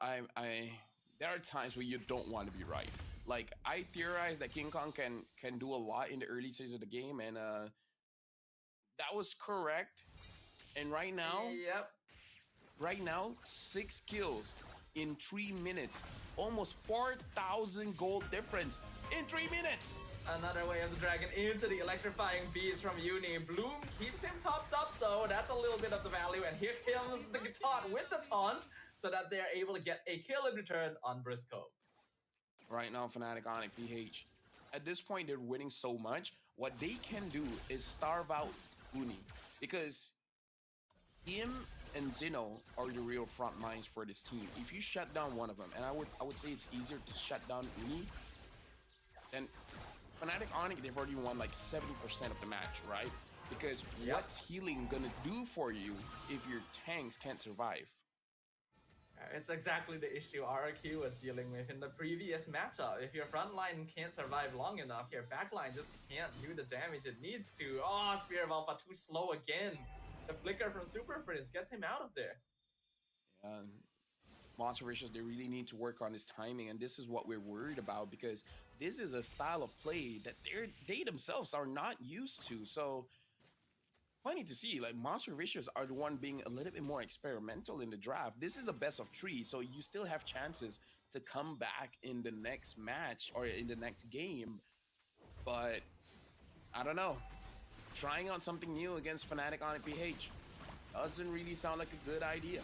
there are times where you don't want to be right. Like I theorize that King Kong can do a lot in the early stages of the game, and that was correct. And Yep. right now, 6 kills in 3 minutes, almost 4,000 gold difference in 3 minutes. Another way of the dragon into the electrifying beast from Uni. Bloom keeps him topped up though. That's a little bit of the value. And here comes the taunt with the taunt so that they're able to get a kill in return on Briscoe. Right now, Fnatic Onyx PH. At this point, they're winning so much. What they can do is starve out Uni because him and Zeno are the real front lines for this team. If you shut down one of them, and I would say it's easier to shut down Uni, then Fnatic Onyx, they've already won like 70% of the match, right? Because what's healing gonna do for you if your tanks can't survive? It's exactly the issue RRQ was dealing with in the previous matchup. If your front line can't survive long enough, your back line just can't do the damage it needs to. Oh, Spear of Alpha too slow again. The flicker from Super Frizz gets him out of there. Monster Vicious, they really need to work on his timing, and this is what we're worried about because this is a style of play that they themselves are not used to. So funny to see, like Monster Vicious are the one being a little bit more experimental in the draft. This is a best of 3, so you still have chances to come back in the next match or in the next game. But I don't know. Trying out something new against Fnatic on PH doesn't really sound like a good idea.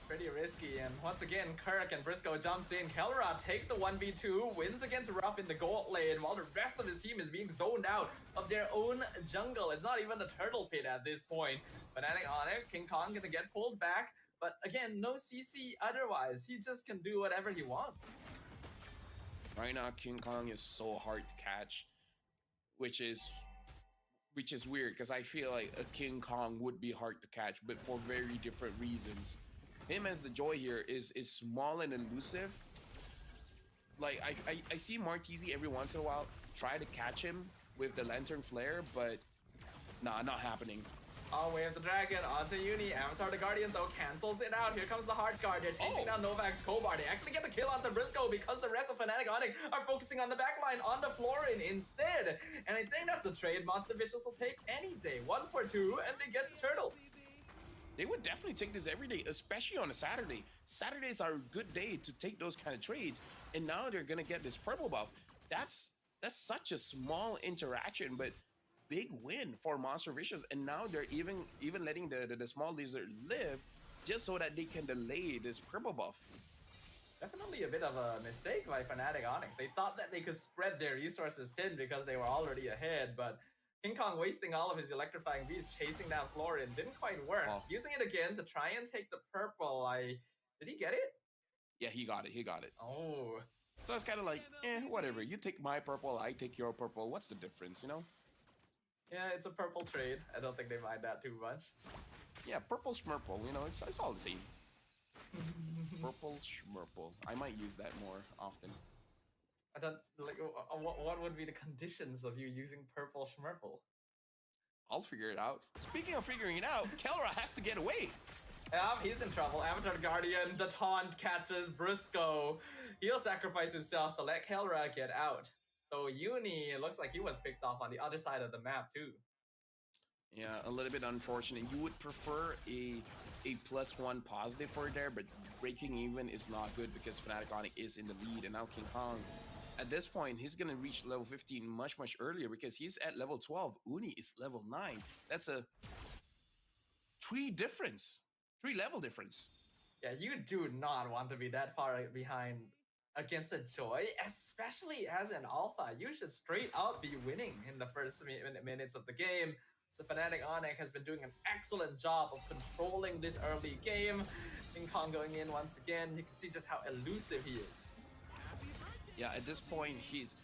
Pretty risky, and once again, Kirk and Briscoe jumps in. Kelra takes the 1v2, wins against Ruff in the gold lane, while the rest of his team is being zoned out of their own jungle. It's not even a turtle pit at this point. Fnatic on it, King Kong gonna get pulled back, but again, no CC otherwise. He just can do whatever he wants. Right now, King Kong is so hard to catch, which is weird because I feel like a King Kong would be hard to catch, but for very different reasons. Him as the Joy here is small and elusive. Like I see Martizi every once in a while try to catch him with the Lantern Flare, but nah, not happening. Oh, Way of the Dragon onto Uni. Avatar the Guardian though cancels it out. Here comes the hard card. They're chasing down Novak's Kobar. They actually get the kill onto Briscoe because the rest of Fnatic Onyx are focusing on the backline on the Florin instead. And I think that's a trade Monster Vicious will take any day. 1 for 2, and they get the turtle. they would definitely take this every day, especially on a Saturday. Saturdays are a good day to take those kind of trades, and now they're gonna get this purple buff. That's such a small interaction, but big win for Monster Vicious. And now they're even letting the small lizard live just so that they can delay this purple buff. Definitely a bit of a mistake by Fnatic Onyx. They thought that they could spread their resources thin because they were already ahead, but King Kong wasting all of his electrifying beats chasing down Florian didn't quite work. Oh. Using it again to try and take the purple. Did he get it? Yeah, he got it. He got it. Oh. So it's kind of like, whatever. You take my purple, I take your purple. What's the difference, you know? Yeah, it's a purple trade. I don't think they mind that too much. Yeah, purple schmurple. You know, it's all the same. Purple schmurple. I might use that more often. I don't like. What would be the conditions of you using purple schmurple? I'll figure it out. Speaking of figuring it out, Kelra has to get away. Yeah, he's in trouble. Avatar Guardian, the taunt catches Briscoe. He'll sacrifice himself to let Kelra get out. So Uni, it looks like he was picked off on the other side of the map too. Yeah, a little bit unfortunate. You would prefer a +1 positive for there, but breaking even is not good because Fnatic Onyx is in the lead, and now King Kong, at this point, he's gonna reach level 15 much earlier because he's at level 12. Uni is level 9. That's a 3 level difference. Yeah, you do not want to be that far behind against a Joy, especially as an alpha. You should straight up be winning in the first minutes of the game. So Fnatic Onyx has been doing an excellent job of controlling this early game. King Kong going in once again. You can see just how elusive he is. Yeah, at this point, he's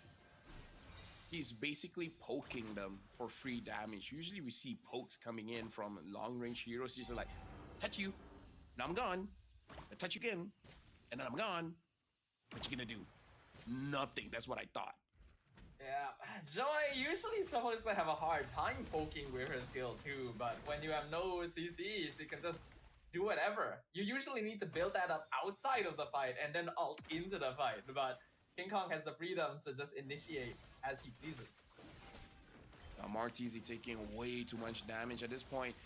basically poking them for free damage. Usually we see pokes coming in from long-range heroes. He's like, touch you, now I'm gone. I touch you again, and then I'm gone. What you gonna do? Nothing. That's what I thought. Yeah, Joy usually supposed to have a hard time poking with her skill too, but when you have no CCs, you can just do whatever. You usually need to build that up outside of the fight and then ult into the fight, but King Kong has the freedom to just initiate as he pleases. Martizi taking way too much damage at this point.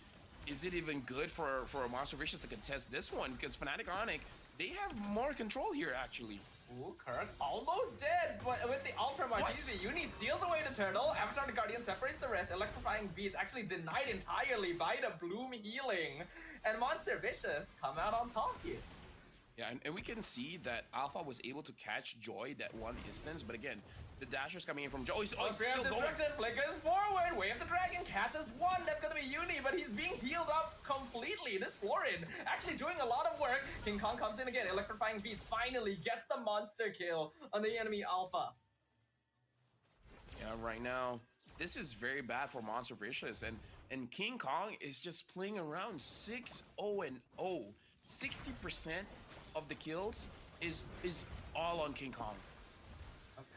Is it even good for a Monster Vicious to contest this one? Because Fnatic Onyx, they have more control here, actually. Ooh, Kirk almost dead, but with the ult from Martizi, Uni steals away the turtle. Avatar the Guardian separates the rest. Electrifying beats actually denied entirely by the Bloom healing. And Monster Vicious come out on top here. Yeah, and we can see that Alpha was able to catch Joy that one instance, but again, the dasher's coming in from Joy. Oh, he's still destruction flickers forward. Wave the Dragon catches one. That's gonna be Uni, but he's being healed up completely. This Florin actually doing a lot of work. King Kong comes in again. Electrifying beats finally gets the monster kill on the enemy Alpha. Yeah, right now, this is very bad for Monster Vicious, and King Kong is just playing around 6-0-0. 60% of the kills is all on King Kong.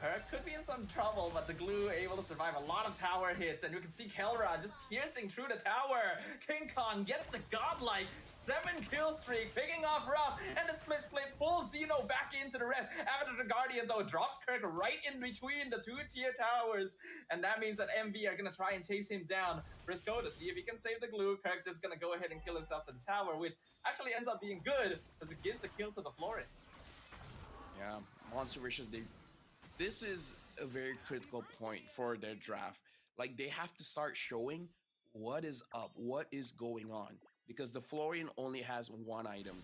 Kirk could be in some trouble, but the glue able to survive a lot of tower hits, and you can see Kelra just piercing through the tower. King Kong gets the godlike 7-kill streak, picking off Ruff, and the split pulls Xeno back into the rest. Avatar the Guardian, though, drops Kirk right in between the 2-tier towers, and that means that MV are gonna try and chase him down. Briscoe to see if he can save the glue. Kirk just gonna go ahead and kill himself to the tower, which actually ends up being good, because it gives the kill to the Florin. Yeah, Monster Vicious, this is a very critical point for their draft. Like, they have to start showing what is up, what is going on. Because the Florian only has one item.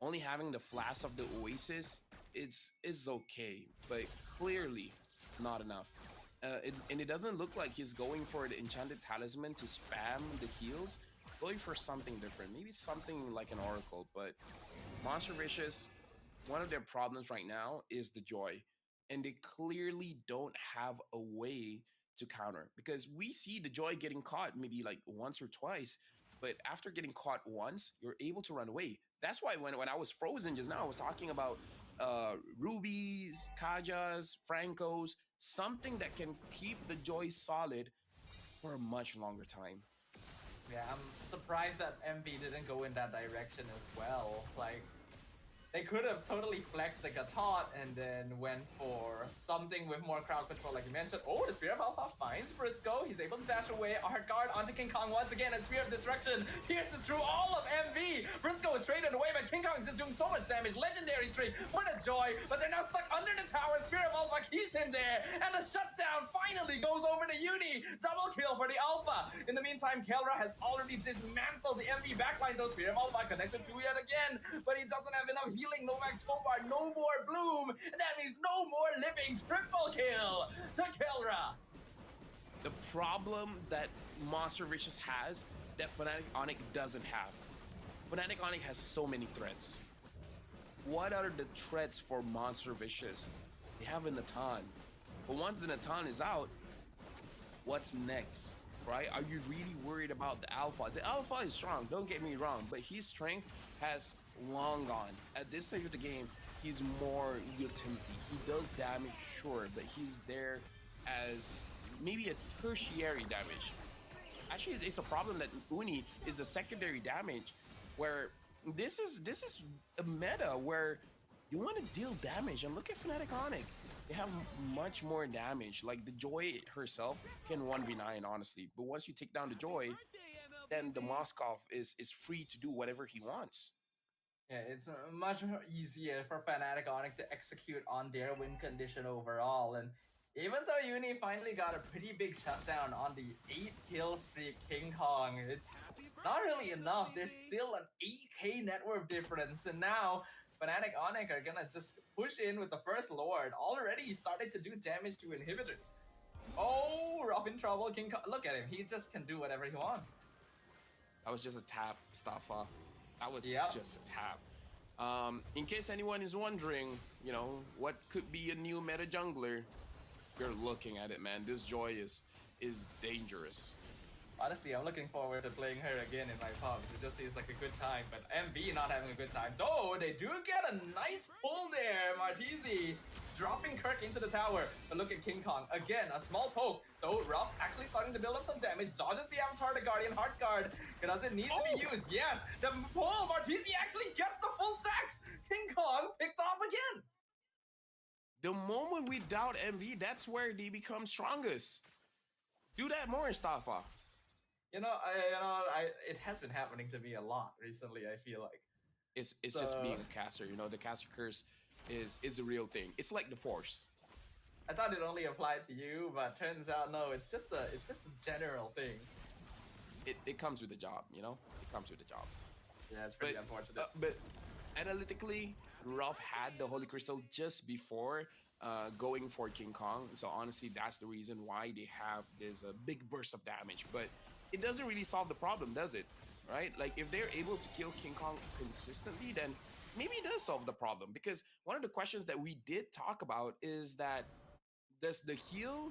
Only having the Flask of the Oasis is okay, but clearly not enough. And it doesn't look like he's going for the Enchanted Talisman to spam the heals. Going for something different. Maybe something like an Oracle, but Monster Vicious, one of their problems right now is the Joy. And they clearly don't have a way to counter, because we see the Joy getting caught maybe like once or twice, but after getting caught once, you're able to run away. That's why when I was frozen just now, I was talking about Rubies, Kajas, Francos, something that can keep the Joy solid for a much longer time. Yeah, I'm surprised that MV didn't go in that direction as well. Like, they could have totally flexed the Gatot and then went for something with more crowd control, like you mentioned. Oh, the Spirit of Alpha finds Briscoe. He's able to dash away. Art guard onto King Kong once again, and Spear of Destruction pierces through all of MV. Briscoe is traded away, but King Kong is just doing so much damage. Legendary streak, what a joy! But they're now stuck under the tower. Spear of Alpha keeps him there, and the shutdown finally goes over to Uni. Double kill for the Alpha. In the meantime, Kelra has already dismantled the MV backline. Though Spear of Alpha connects with 2 yet again, but he doesn't have enough healing. No Max Kobar, no more Bloom, and that means no more living. Triple kill to Kelra. The problem that Monster Vicious has that Fnatic Onyx doesn't have. Fnatic Onyx has so many threats. What are the threats for Monster Vicious? They have a Natan. But once the Natan is out, what's next? Right? Are you really worried about the Alpha? The Alpha is strong, don't get me wrong, but his strength has long gone. At this stage of the game, he's more utility. He does damage, sure, but he's there as maybe a tertiary damage. Actually, it's a problem that Uni is a secondary damage, where this is a meta where you want to deal damage. And look at Fnatic Onyx. They have much more damage. Like the Joy herself can 1v9, honestly. But once you take down the Joy, then the Moskov is free to do whatever he wants. Yeah, it's much easier for Fnatic Onyx to execute on their win condition overall. And even though Uni finally got a pretty big shutdown on the 8-kill streak King Kong, it's not really enough. There's still an 8k net worth difference. And now Fnatic Onyx are gonna just push in with the first Lord. Already he started to do damage to inhibitors. Oh, Rough in trouble. King Kong, look at him. He just can do whatever he wants. That was just a tap, Staffa. That was Yep. just a tap. In case anyone is wondering, you know, what could be a new meta jungler, you're looking at it, man. This Joy is dangerous. Honestly, I'm looking forward to playing her again in my pubs. It just seems like a good time, but MV not having a good time. Though, they do get a nice pull there. Martizi dropping Kirk into the tower. But look at King Kong. Again, a small poke. Though, Ruff actually starting to build up some damage. Dodges the Avatar, the Guardian, Heart Guard. Does it need to be used? Yes. The pull. Martizi actually gets the full stacks. King Kong picked off again. The moment we doubt MV, that's where they become strongest. Do that more, Staffa. It has been happening to me a lot recently, I feel like. It's just being a caster, you know. The caster curse is a real thing. It's like the Force. I thought it only applied to you, but turns out no, it's just a general thing. It comes with the job, you know? It comes with the job. Yeah, it's pretty unfortunate. But analytically, Ruff had the Holy Crystal just before going for King Kong. So honestly, that's the reason why they have this big burst of damage. But it doesn't really solve the problem, does it? Right? Like, if they're able to kill King Kong consistently, then maybe it does solve the problem. Because one of the questions that we did talk about is that, does the heal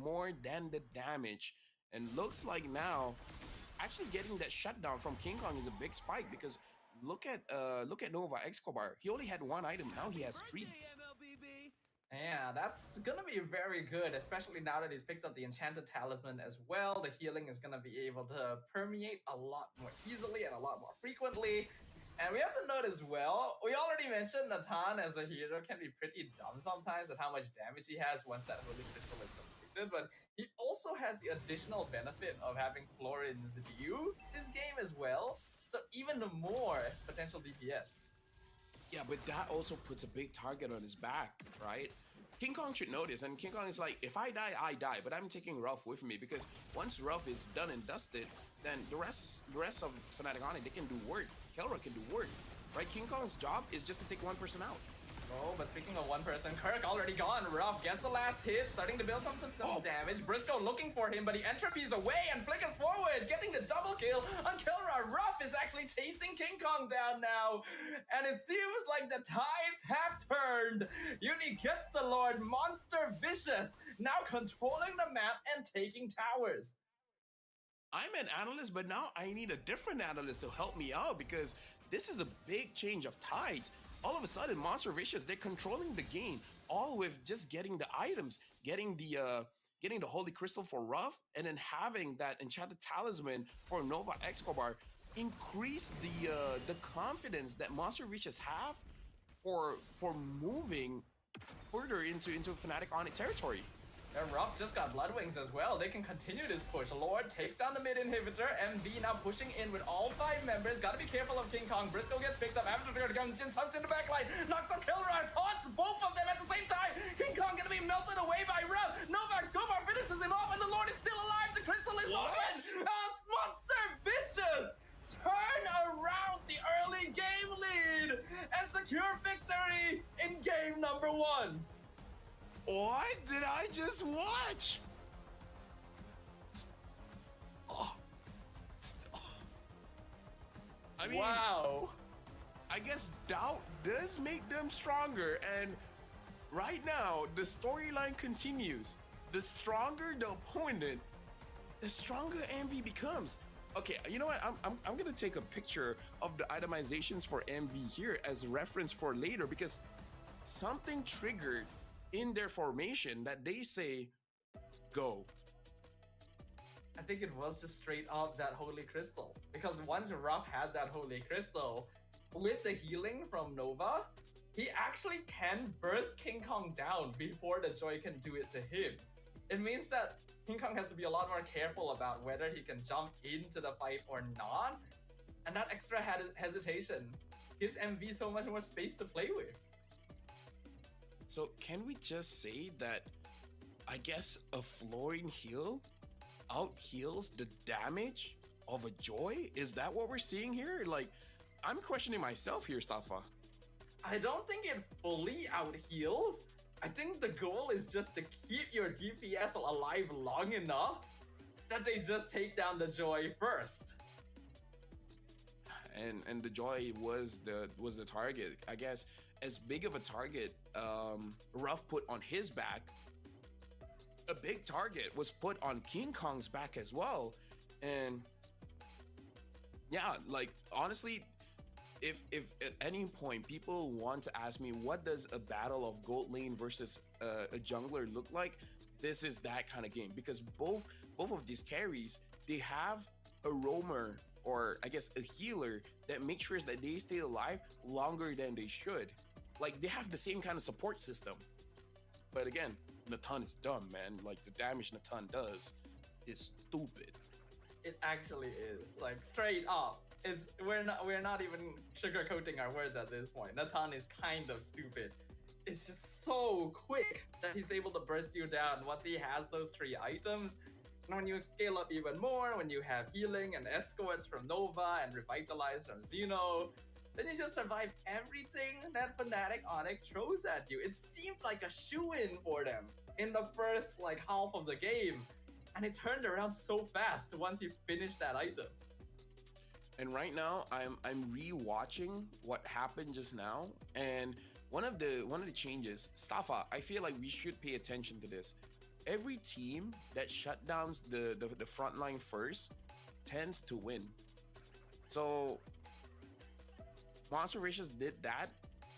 more than the damage? And looks like now, actually getting that shutdown from King Kong is a big spike, because look at Nova Escobar. He only had 1 item, now he has 3. Yeah, that's gonna be very good, especially now that he's picked up the Enchanted Talisman as well. The healing is gonna be able to permeate a lot more easily and a lot more frequently. And we have to note as well, we already mentioned Natan as a hero can be pretty dumb sometimes at how much damage he has once that Holy Crystal is completed, but he also has the additional benefit of having Florin's Dew this game as well, so even more potential DPS. Yeah, but that also puts a big target on his back, right? King Kong should know this, and King Kong is like, if I die, I die, but I'm taking Ruff with me, because once Ruff is done and dusted, then the rest of Fnatic Onyx, they can do work. Kelra can do work, right? King Kong's job is just to take one person out. Oh, but speaking of one person, Kirk already gone. Ruff gets the last hit, starting to build some damage. Briscoe looking for him, but he entropies away and flickers forward, getting the double kill on Kelra. Ruff is actually chasing King Kong down now, and it seems like the tides have turned. Uni gets the Lord, Monster Vicious, now controlling the map and taking towers. I'm an analyst, but now I need a different analyst to help me out, because this is a big change of tides. All of a sudden, Monster Vicious, they're controlling the game, all with just getting the items, getting the Holy Crystal for Ruff, and then having that Enchanted Talisman for Nova Escobar increase the confidence that Monster Vicious have for moving further into Fnatic Onyx territory. And Ruff just got Blood Wings as well. They can continue this push. Lord takes down the mid inhibitor. MV now pushing in with all 5 members. Gotta be careful of King Kong. Briscoe gets picked up after the gun. Jin hunts in the backline. Knocks on Killra. Taunts both of them at the same time. King Kong gonna be melted away by Ruff. Novak Tomar finishes him off and the Lord is still alive. The crystal is open. It's Monster Vicious. Turn around the early game lead and secure victory in game number 1. What did I just watch? Oh. I mean, wow. I guess doubt does make them stronger, and right now the storyline continues. The stronger the opponent, the stronger MV becomes. Okay, you know what? I'm gonna take a picture of the itemizations for MV here as reference for later, because something triggered in their formation that they say go. I think it was just straight up that Holy Crystal, because once Ruff had that Holy Crystal with the healing from Nova, he actually can burst King Kong down before the Joy can do it to him. It means that King Kong has to be a lot more careful about whether he can jump into the fight or not, and that extra hesitation gives MV so much more space to play with. So can we just say that, I guess, a flooring heal out heals the damage of a Joy? Is that what we're seeing here? Like, I'm questioning myself here, Staffa. I don't think it fully out heals. I think the goal is just to keep your DPS alive long enough that they just take down the Joy first. And the Joy was the target. I guess as big of a target Ruff put on his back, a big target was put on King Kong's back as well. And yeah, like honestly, if at any point people want to ask me what does a battle of gold lane versus a jungler look like, this is that kind of game, because both of these carries, they have a roamer, or I guess a healer, that makes sure that they stay alive longer than they should. Like, they have the same kind of support system. But again, Natan is dumb, man. Like, the damage Natan does is stupid. It actually is, like, straight up. We're not even sugarcoating our words at this point. Natan is kind of stupid. It's just so quick that he's able to burst you down once he has those 3 items. And when you scale up even more, when you have healing and escorts from Nova and Revitalize from Xeno, then you just survive everything that Fnatic Onyx throws at you. It seemed like a shoo-in for them in the first half of the game, and it turned around so fast once you finished that item. And right now, I'm re-watching what happened just now, and one of the changes, Staffa, I feel like we should pay attention to this. Every team that shutdowns the front line first tends to win. So Monster Vicious did that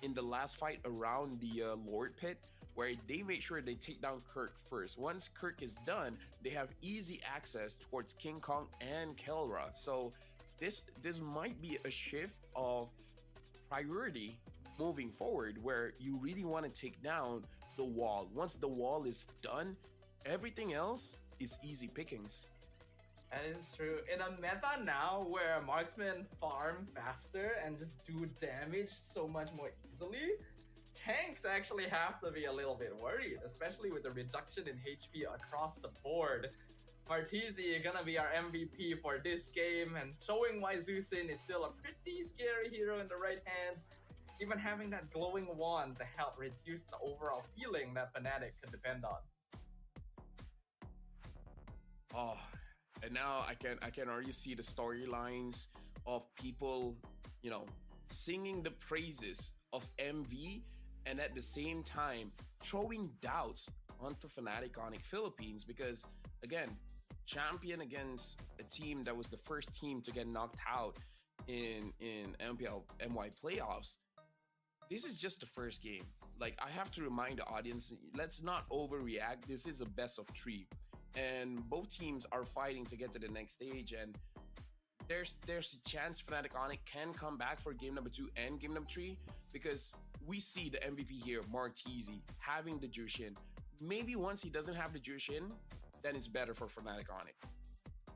in the last fight around the Lord Pit, where they made sure they take down Kirk first. Once Kirk is done, they have easy access towards King Kong and Kelra. So this might be a shift of priority moving forward, where you really want to take down the wall. Once the wall is done, everything else is easy pickings. That is true. In a meta now where marksmen farm faster and just do damage so much more easily, tanks actually have to be a little bit worried, especially with the reduction in HP across the board. Martizi gonna be our MVP for this game, and showing why Zeusin is still a pretty scary hero in the right hands, even having that glowing wand to help reduce the overall healing that Fnatic could depend on. Oh, and now I can already see the storylines of people, you know, singing the praises of MV, and at the same time throwing doubts onto Fnatic Onyx Philippines, because again, champion against a team that was the first team to get knocked out in MPL MY playoffs. This is just the first game. Like, I have to remind the audience, let's not overreact. This is a best of 3. And both teams are fighting to get to the next stage, and there's a chance Fnatic Onyx can come back for game number 2 and game number 3, because we see the MVP here, Martizi, having the Jushin. maybe once he doesn't have the Jushin, then it's better for Fnatic on it.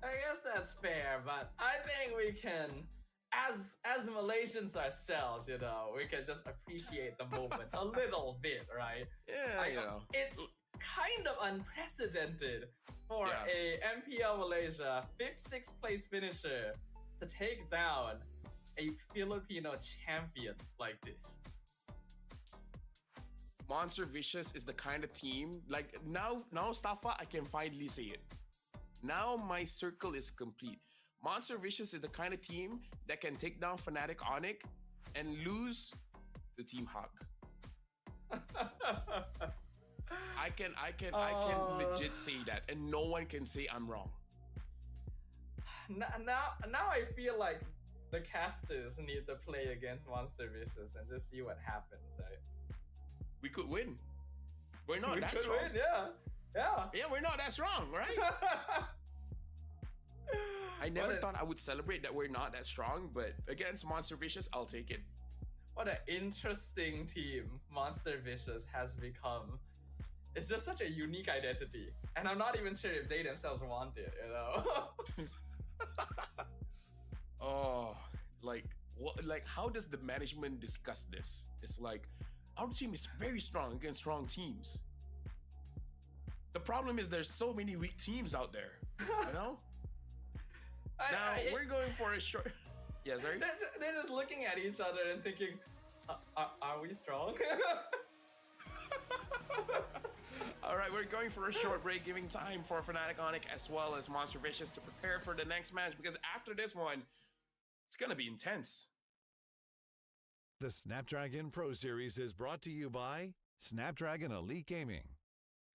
I guess that's fair, but I think we can, as Malaysians ourselves, you know, we can just appreciate the moment a little bit, right? Yeah, It's kind of unprecedented for a MPL Malaysia 5th, 6th place finisher to take down a Filipino champion like this. Monster Vicious is the kind of team, like now Stafa, I can finally say it. Now my circle is complete. Monster Vicious is the kind of team that can take down Fnatic Onic and lose to Team Hug. I can legit say that, and no one can say I'm wrong. Now I feel like the casters need to play against Monster Vicious and just see what happens, right? We could win. We're not that could strong. Win, yeah. Yeah, we're not that strong, right? I never thought I would celebrate that we're not that strong, but against Monster Vicious, I'll take it. What an interesting team Monster Vicious has become. It's just such a unique identity, and I'm not even sure if they themselves want it, you know? Oh, like what? Like, how does the management discuss this? It's like, our team is very strong against strong teams. The problem is there's so many weak teams out there, you know? We're going for a short... Yeah, sorry? They're just looking at each other and thinking, are we strong? All right, we're going for a short break, giving time for Fnatic Onic as well as Monster Vicious to prepare for the next match, because after this one, it's going to be intense. The Snapdragon Pro Series is brought to you by Snapdragon Elite Gaming,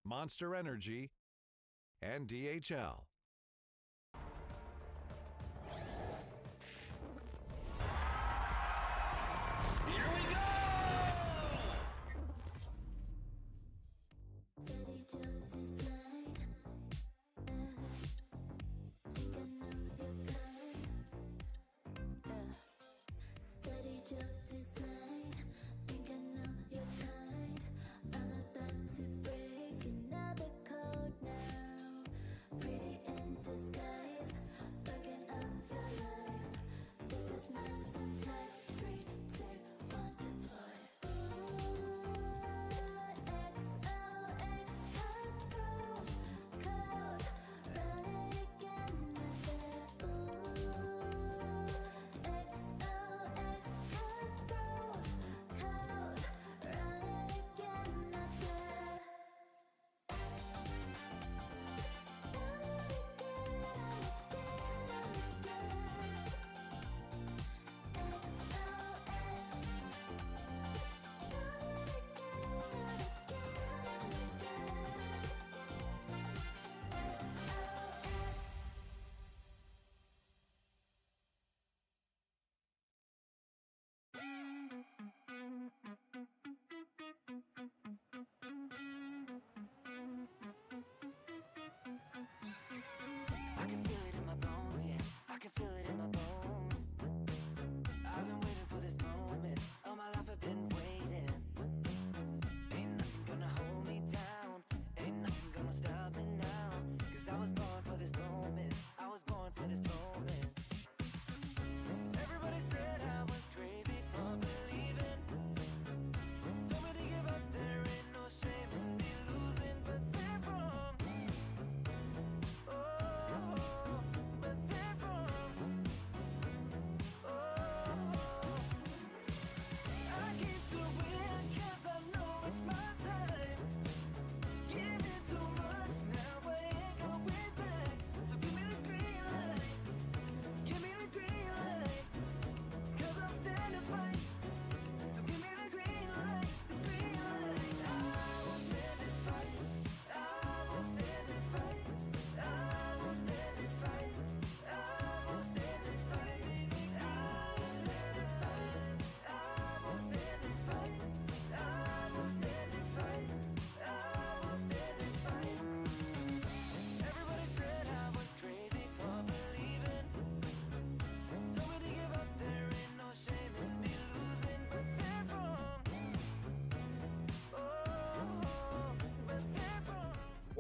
Monster Energy, and DHL. Here we go! I can feel it in my bones, yeah. I can feel it in my bones. I've been waiting for this moment. All my life I've been waiting. Ain't nothing gonna hold me down. Ain't nothing gonna stop me now. 'Cause I was born for this moment. I was born for this moment. Everybody said I was crazy for believing. Told me to give up, there ain't no shame in me losing, but they're wrong. But they're wrong. I came to win 'cause I know it's my time. Giving too much, now I ain't going back.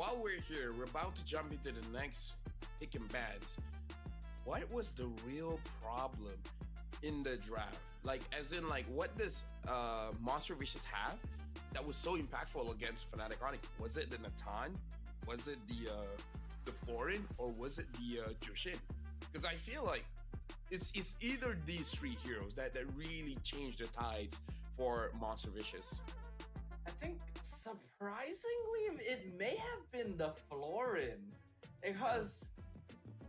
while we're here, we're about to jump into the next pick and bans. What was the real problem in the draft? Like, as in, like, what does Monster Vicious have that was so impactful against Fnatic Onyx? Was it the Natan? Was it the Florin? Or was it the Jushin? Because I feel like it's either these three heroes that really changed the tides for Monster Vicious. I think surprisingly, it may have been the Florin, because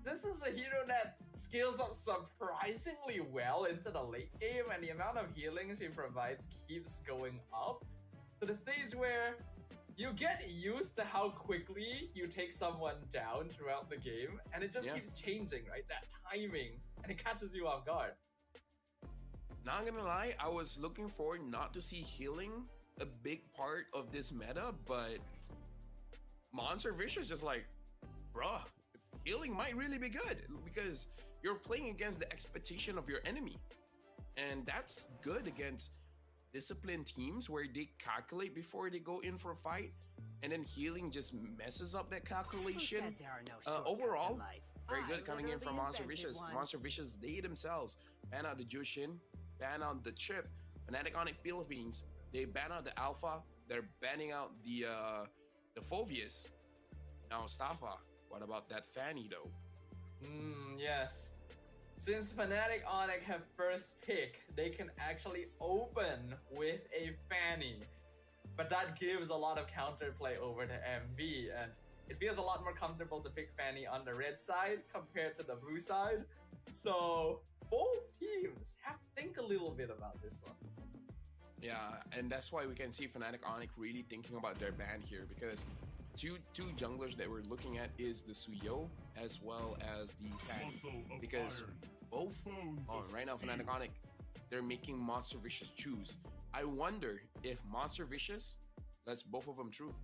this is a hero that scales up surprisingly well into the late game, and the amount of healing she provides keeps going up to the stage where you get used to how quickly you take someone down throughout the game, and it just keeps changing, right? That timing, and it catches you off guard. Not gonna lie, I was looking forward not to see healing a big part of this meta, but Monster Vicious just like, bruh, healing might really be good because you're playing against the expectation of your enemy. And that's good against disciplined teams where they calculate before they go in for a fight, and then healing just messes up that calculation. Overall, very good coming in from Monster Vicious. Monster Vicious, they themselves ban out the Jushin, ban out the Chip, Fnatic Onyx Philippines, they ban out the Alpha, they're banning out the Phoveus. Now Staffa, what about that Fanny though? Yes. Since Fnatic Onyx have first pick, they can actually open with a Fanny. But that gives a lot of counterplay over to MV, and it feels a lot more comfortable to pick Fanny on the red side compared to the blue side. So both teams have to think a little bit about this one. Yeah, and that's why we can see Fnatic Onyx really thinking about their ban here, because two junglers that we're looking at is the Suyo as well as the Fanny, because both right now Fnatic Onyx, they're making Monster Vicious choose. I wonder if Monster Vicious lets both of them true.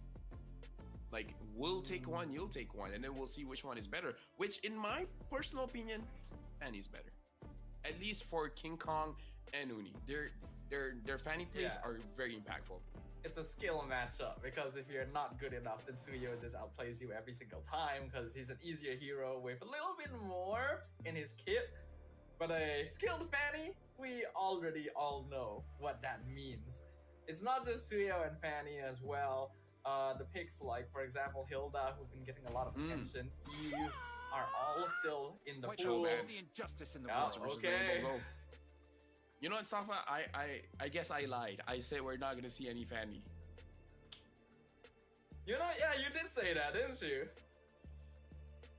Like, we'll take one, you'll take one, and then we'll see which one is better. Which, in my personal opinion, Fanny's better. At least for King Kong and Uni, their Fanny plays are very impactful. It's a skill matchup, because if you're not good enough, then Suyo just outplays you every single time because he's an easier hero with a little bit more in his kit. But a skilled Fanny, we already all know what that means. It's not just Suyo and Fanny as well. The picks like, for example, Hilda, who've been getting a lot of attention, Eve, are all still in the pool. The injustice in the world. Okay. You know what, Safa? I guess I lied. I said we're not gonna see any Fanny. You know, yeah, you did say that, didn't you?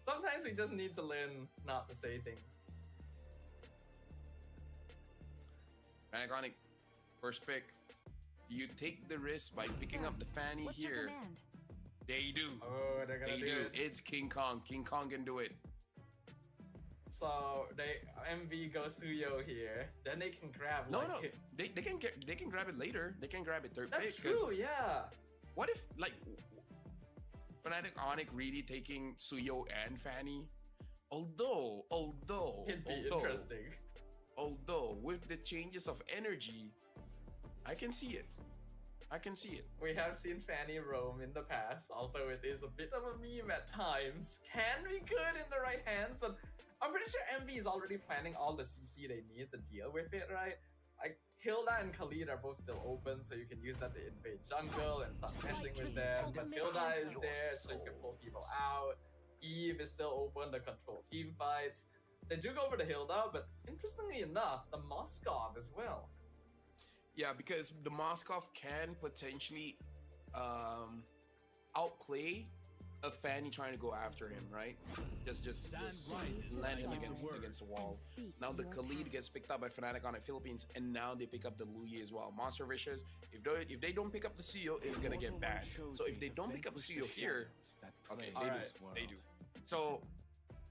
Sometimes we just need to learn not to say things. Fnatic Onyx, first pick. Do you take the risk by picking up the Fanny here? They do. Oh, they're gonna do it. It's King Kong. King Kong can do it. So MV goes Suyo here. Then they can grab. They can grab it later. They can grab it third pick. That's true. Yeah. What if like Fnatic Onyx really taking Suyo and Fanny? Although It'd be interesting. Although with the changes of energy, I can see it. We have seen Fanny roam in the past, although it is a bit of a meme at times. Can be good in the right hands, but I'm pretty sure MV is already planning all the CC they need to deal with it, right? Like, Hilda and Khalid are both still open, so you can use that to invade jungle and start messing with them. Matilda is there, so you can pull people out. Eve is still open to control team fights. They do go over to Hilda, but interestingly enough, the Moskov as well. Yeah, because the Moskov can potentially outplay a Fanny trying to go after him, right? Just land him against the wall. Now the Khalid gets picked up by Fnatic Onyx Philippines, and now they pick up the Luyi as well. Monster Vicious, if they don't pick up the Suyo, it's gonna get bad. So if they don't pick up the Suyo here, okay, they do. So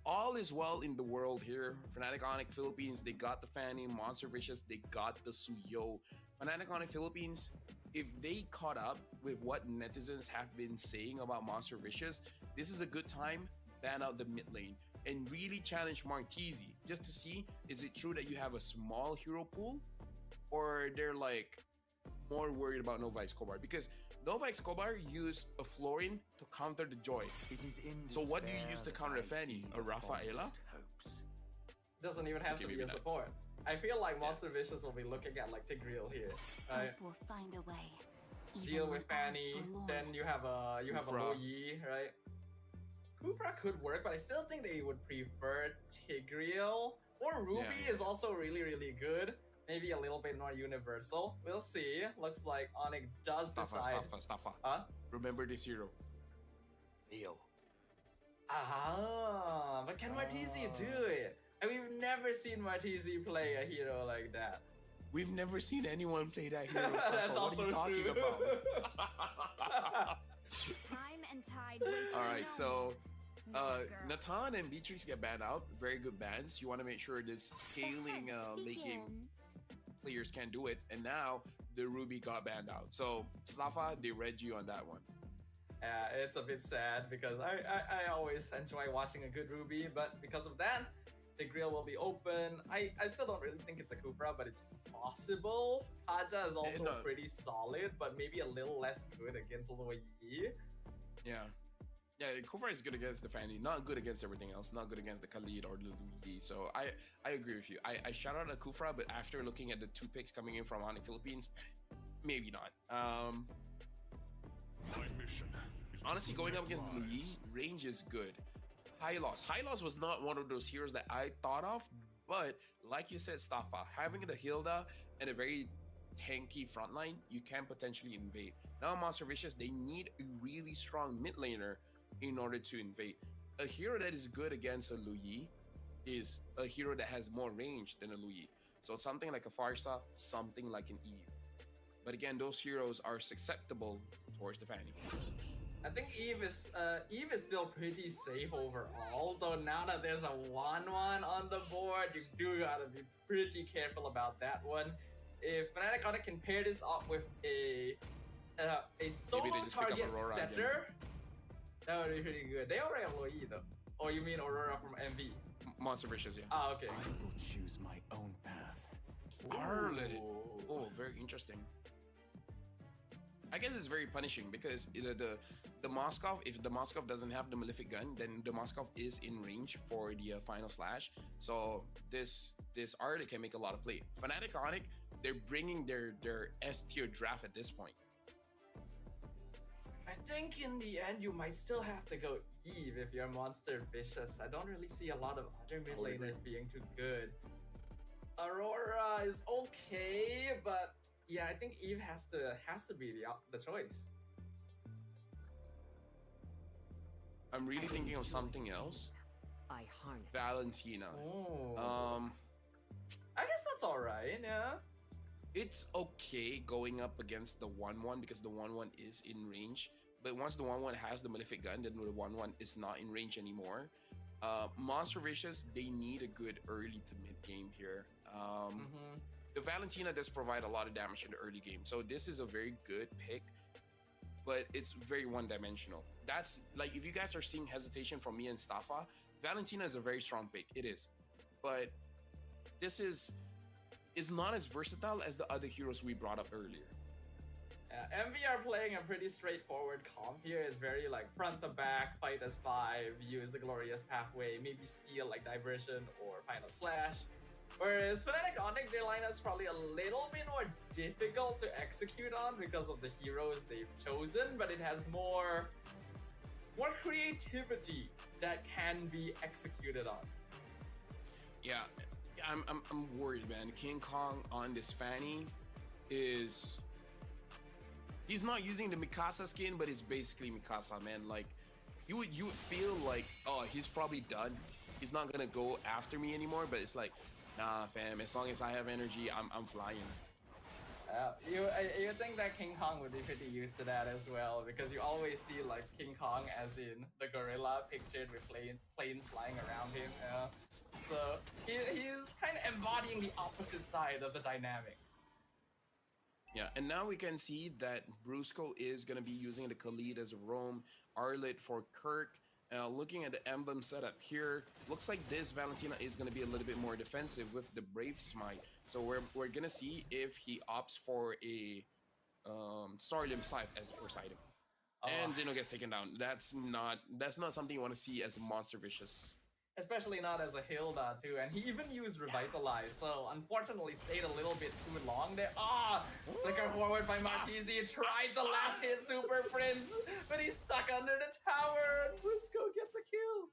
all is well in the world here. Fnatic Onyx Philippines, they got the Fanny. Monster Vicious, they got the Suyo. Fnatic Onyx Philippines, if they caught up with what netizens have been saying about Monster Vicious, this is a good time ban out the mid lane and really challenge Martizi just to see, is it true that you have a small hero pool, or they're like more worried about Nova Escobar? Because Nova Escobar used a Florin to counter the Joy. It is in So what do you despair use to that counter I a Fanny? see A the Rafaela? fondest hopes. Doesn't even have Okay, to be maybe a not. support. I feel like Monster Vicious will be looking at like Tigreal here. Right? Hope will find a way. Deal even with when eyes Fanny, forlorn. then you have a Kufra. Lo Yi, right? Kufra could work, but I still think they would prefer Tigreal. Or Ruby Yeah. is also really, really good. Maybe a little bit more universal. We'll see. Looks like Onyx does decide. Staffa. Huh? Remember this hero. Veil. Ah, but can Martizi do it? And we've never seen Martizi play a hero like that. We've never seen anyone play that hero. Staffa. That's What are you also talking true. about? Time and tide wait for All right, no so man. No, girl. Natan and Beatrix get banned out. Very good bans. You want to make sure this scaling The hunt late game begins. players can do it. And now the Ruby got banned out. So Staffa, they read you on that one. Yeah, it's a bit sad because I always enjoy watching a good Ruby, but because of that, the grill will be open. I still don't really think it's a Kufra, but it's possible. Paja is also no. pretty solid, but maybe a little less good against Lo Yi. Yeah. Yeah, Kufra is good against the Fanny, not good against everything else, not good against the Khalid or the Luigi. So I agree with you. I shout out a Kufra, but after looking at the 2 picks coming in from Onyx Philippines, maybe not. My mission is to Honestly, going up protect against the Luigi, lives. range is good. High loss was not one of those heroes that I thought of, but like you said, Staffa, having the Hilda and a very tanky frontline, you can potentially invade. Now, Monster Vicious, they need a really strong mid laner in order to invade. A hero that is good against a Luyi is a hero that has more range than a Luyi. So something like a Farsa, something like an Eve. But again, those heroes are susceptible towards the Fanny. I think Eve is still pretty safe overall, though now that there's a 1-1 on the board, you do gotta be pretty careful about that one. If Fnatic Onyx can pair this up with a solo just pick up target Aurora again. setter, that would be pretty good. They already have Lo Yi though. Oh, you mean Aurora from MV? Monster Vicious, yeah. Ah, okay. I will choose my own path. Harlot. Ooh. Oh, very interesting. I guess it's very punishing because the Moskov, if the Moskov doesn't have the Malefic gun, then the Moskov is in range for the final slash. So this Arctic can make a lot of play. Fnatic Onyx, they're bringing their S tier draft at this point. I think in the end you might still have to go Eve if you're Monster Vicious. I don't really see a lot of other mid would agree. laners being too good. Aurora is okay, but yeah, I think Eve has to be the choice. I'm really thinking of something else. I harness. Valentina. Oh. I guess that's alright, yeah. It's okay going up against the 1-1 because the 1-1 is in range. But once the 1-1 has the Malefic gun, then the 1-1 is not in range anymore. Monster Vicious, they need a good early to mid game here. The Valentina does provide a lot of damage in the early game. So this is a very good pick, but it's very one-dimensional. That's like, if you guys are seeing hesitation from me and Staffa, Valentina is a very strong pick. It is. But this is not as versatile as the other heroes we brought up earlier. MV are playing a pretty straightforward comp here. It's very like front to back, fight as 5, use the glorious pathway, maybe steal like diversion or final slash. Whereas Fnatic Onyx, their lineup is probably a little bit more difficult to execute on because of the heroes they've chosen, but it has more creativity that can be executed on. Yeah, I'm worried, man. King Kong on this Fanny is... He's not using the Mikasa skin, but it's basically Mikasa, man. Like, you would feel like, oh, he's probably done. He's not gonna go after me anymore, but it's like, nah, fam, as long as I have energy, I'm flying. You think that King Kong would be pretty used to that as well, because you always see like King Kong as in the gorilla pictured with planes flying around him. Yeah. So he's kind of embodying the opposite side of the dynamic. Yeah, and now we can see that Brusco is going to be using the Khalid as a roam, Arlit for Kirk. Looking at the emblem setup here, looks like this Valentina is going to be a little bit more defensive with the Brave Smite. So we're going to see if he opts for a Starlium Scythe as the first item. Oh, And Xeno gets taken down. That's not something you want to see as Monster Vicious. especially not as a Hilda too, and he even used Revitalize, so unfortunately stayed a little bit too long there. Flicker forward by Marquise, tried to last hit Super Prince, but he's stuck under the tower, and Briscoe gets a kill.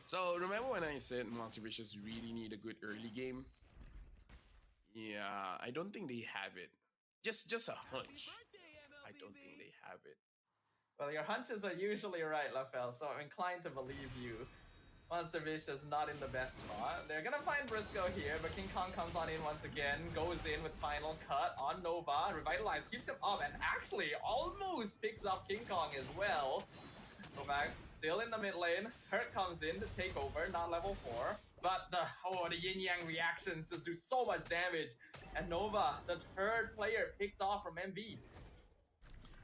So remember when I said Monster Vicious really need a good early game? Yeah, I don't think they have it. Just a hunch. I don't think they have it. Well, your hunches are usually right, Lafel, so I'm inclined to believe you. Monster Vicious not in the best spot. They're gonna find Briscoe here, but King Kong comes on in once again, goes in with final cut on Nova. Revitalize keeps him up and actually almost picks up King Kong as well. Novak still in the mid lane. Hurt comes in to take over, not level 4. But the yin yang reactions just do so much damage. And Nova, the third player picked off from MV.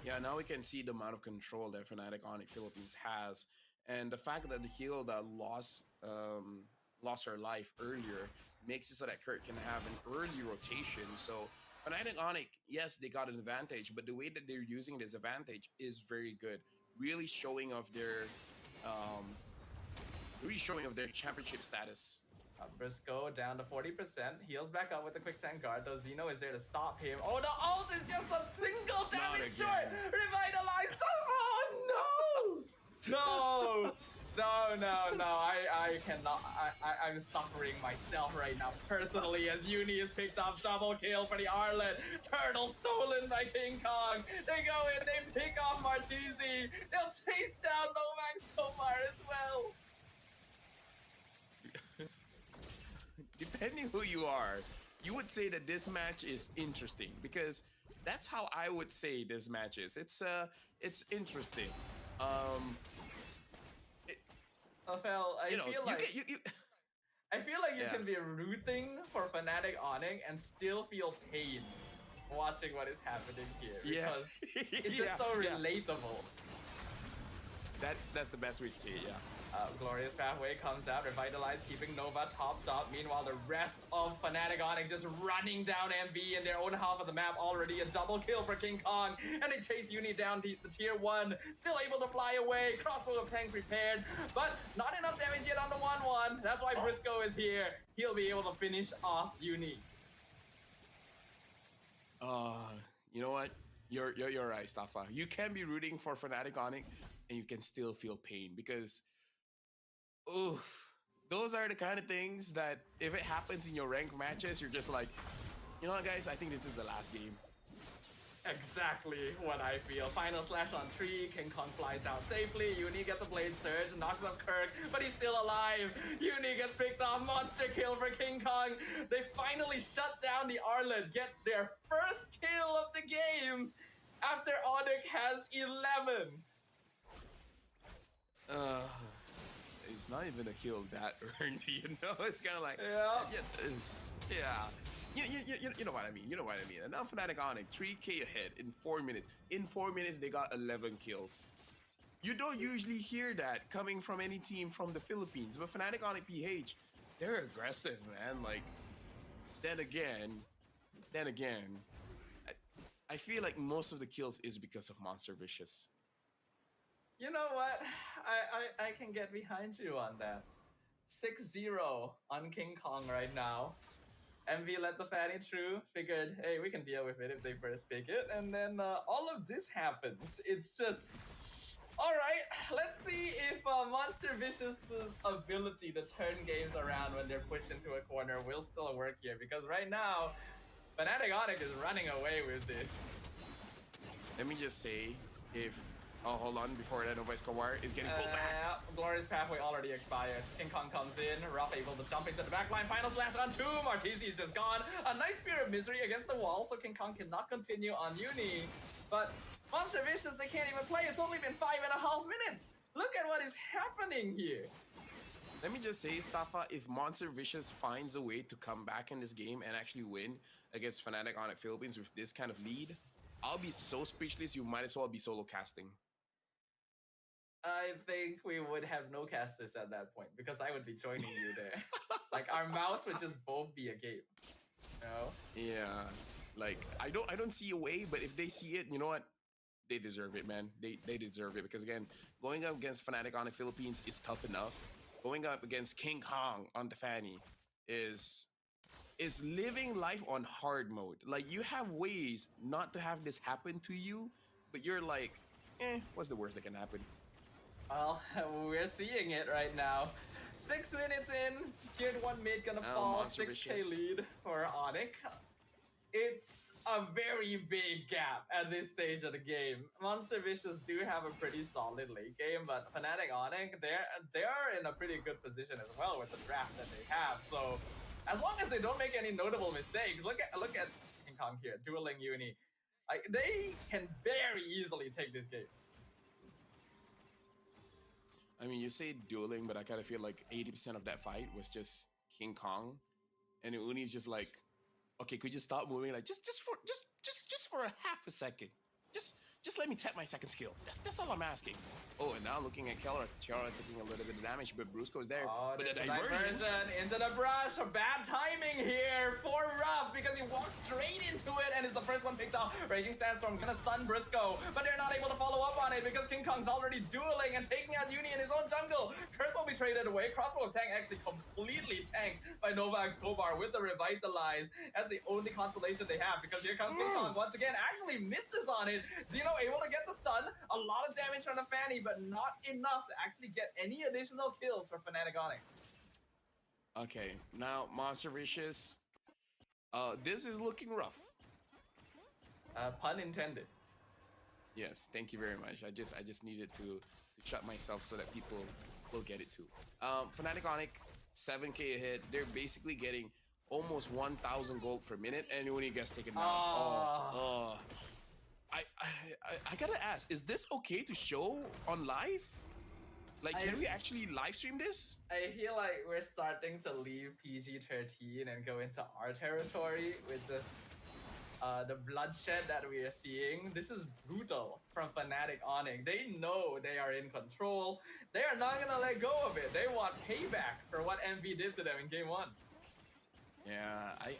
Yeah, now we can see the amount of control that Fnatic Onyx Philippines has, and the fact that the heal that lost her life earlier makes it so that Kurt can have an early rotation. So Fnatic Onyx, yes, they got an advantage, but the way that they're using this advantage is very good. Really showing off their championship status. Briscoe down to 40%. Heals back up with the quicksand guard, though Xeno is there to stop him. Oh, the ult is just a single damage short! Revitalized! Oh, no! No. I cannot. I'm suffering myself right now, personally, as Uni is picked up double kill for the Arlet. Turtle stolen by King Kong. They go in, they pick off Martisi. They'll chase down Novax Tomar as well. Depending who you are, you would say that this match is interesting, because that's how I would say this match is. It's interesting. Rafael, I feel like you Yeah. can be rooting for Fnatic Onyx and still feel pain watching what is happening here, because it's just so relatable. That's the best way to see it. Yeah. Glorious Pathway comes out, Revitalize keeping Nova topped up. Meanwhile, the rest of Fnatic Onyx just running down MV in their own half of the map already. A double kill for King Kong, and they chase Uni down to the tier 1. Still able to fly away, crossbow of tank prepared, but not enough damage yet on the 1-1. That's why Briscoe is here. He'll be able to finish off Uni. You know what? You're right, Staffa. You can be rooting for Fnatic Onyx, and you can still feel pain, because those are the kind of things that if it happens in your ranked matches, you're just like, you know what, guys? I think this is the last game. Exactly what I feel. Final slash on 3. King Kong flies out safely. Uni gets a blade surge, knocks up Kirk, but he's still alive. Uni gets picked off. Monster kill for King Kong. They finally shut down the Arlet, get their first kill of the game after Onyx has 11. It's not even a kill that earned, you know? It's kind of like, yeah. You know what I mean. You know what I mean. And now Fnatic Onyx, 3K ahead in 4 minutes. In 4 minutes, they got 11 kills. You don't usually hear that coming from any team from the Philippines, but Fnatic Onyx PH, they're aggressive, man. Like, then again, I feel like most of the kills is because of Monster Vicious. You know what? I can get behind you on that. 6-0 on King Kong right now. MV let the Fanny through, figured, hey, we can deal with it if they first pick it. And then all of this happens. It's just... Alright, let's see if Monster Vicious's ability to turn games around when they're pushed into a corner will still work here. Because right now, Fnatic Onyx is running away with this. Let me just say, if... Oh, hold on, before that, Nova Escobar is getting pulled back. Glorious Pathway already expired. King Kong comes in, Ruff able to jump into the backline. Final slash on 2, Martisi's just gone. A nice Spear of Misery against the wall, so King Kong cannot continue on Uni. But Monster Vicious, they can't even play. It's only been 5.5 minutes. Look at what is happening here. Let me just say, Staffa, if Monster Vicious finds a way to come back in this game and actually win against Fnatic Onyx Philippines with this kind of lead, I'll be so speechless, you might as well be solo casting. I think we would have no casters at that point, because I would be joining you there. Like, our mouse would just both be a game. No. Yeah, like I don't see a way, but if they see it, you know what? They deserve it, man. They deserve it because again, going up against Fnatic on the Philippines is tough enough. Going up against King Kong on the Fanny is living life on hard mode. Like you have ways not to have this happen to you, but you're like, what's the worst that can happen? Well, we're seeing it right now. 6 minutes in, Tier 1 mid gonna fall, Monster 6k Vicious. lead for Onyx. It's a very big gap at this stage of the game. Monster Vicious do have a pretty solid late game, but Fnatic Onyx, they're in a pretty good position as well with the draft that they have. So as long as they don't make any notable mistakes, look at King Kong here, dueling Uni. Like they can very easily take this game. I mean, you say dueling, but I kind of feel like 80% of that fight was just King Kong, and Uni's just like, okay, could you stop moving? Like just for a half a second. Just let me tap my second skill. That's all I'm asking. Oh, and now looking at Keller, Tiara taking a little bit of damage, but Brusco's there. Oh, but there's the a diversion. diversion into the brush. A bad timing here for Ruff because he walks straight into it and is the first one picked off. Raging Sandstorm gonna stun Briscoe, but they're not able to follow up on it because King Kong's already dueling and taking out Uni in his own jungle. Kurt will be traded away. Crossbow of Tank actually completely tanked by Nova Escobar with the Revitalize as the only consolation they have because here comes King Kong once again. Actually misses on it. Xeno able to get the stun. A lot of damage from the Fanny, but not enough to actually get any additional kills for Fnatic Onyx. Okay, now Monster Vicious. This is looking rough. Pun intended. Yes, thank you very much. I just needed to shut myself so that people will get it too. Fnatic Onyx, 7k a hit. They're basically getting almost 1,000 gold per minute, and Uni gets taken down. I gotta ask, is this okay to show on live? Like, can we actually live stream this? I feel like we're starting to leave PG-13 and go into our territory with just the bloodshed that we are seeing. This is brutal from Fnatic Onyx. They know they are in control. They are not gonna let go of it. They want payback for what MV did to them in game 1. Yeah, I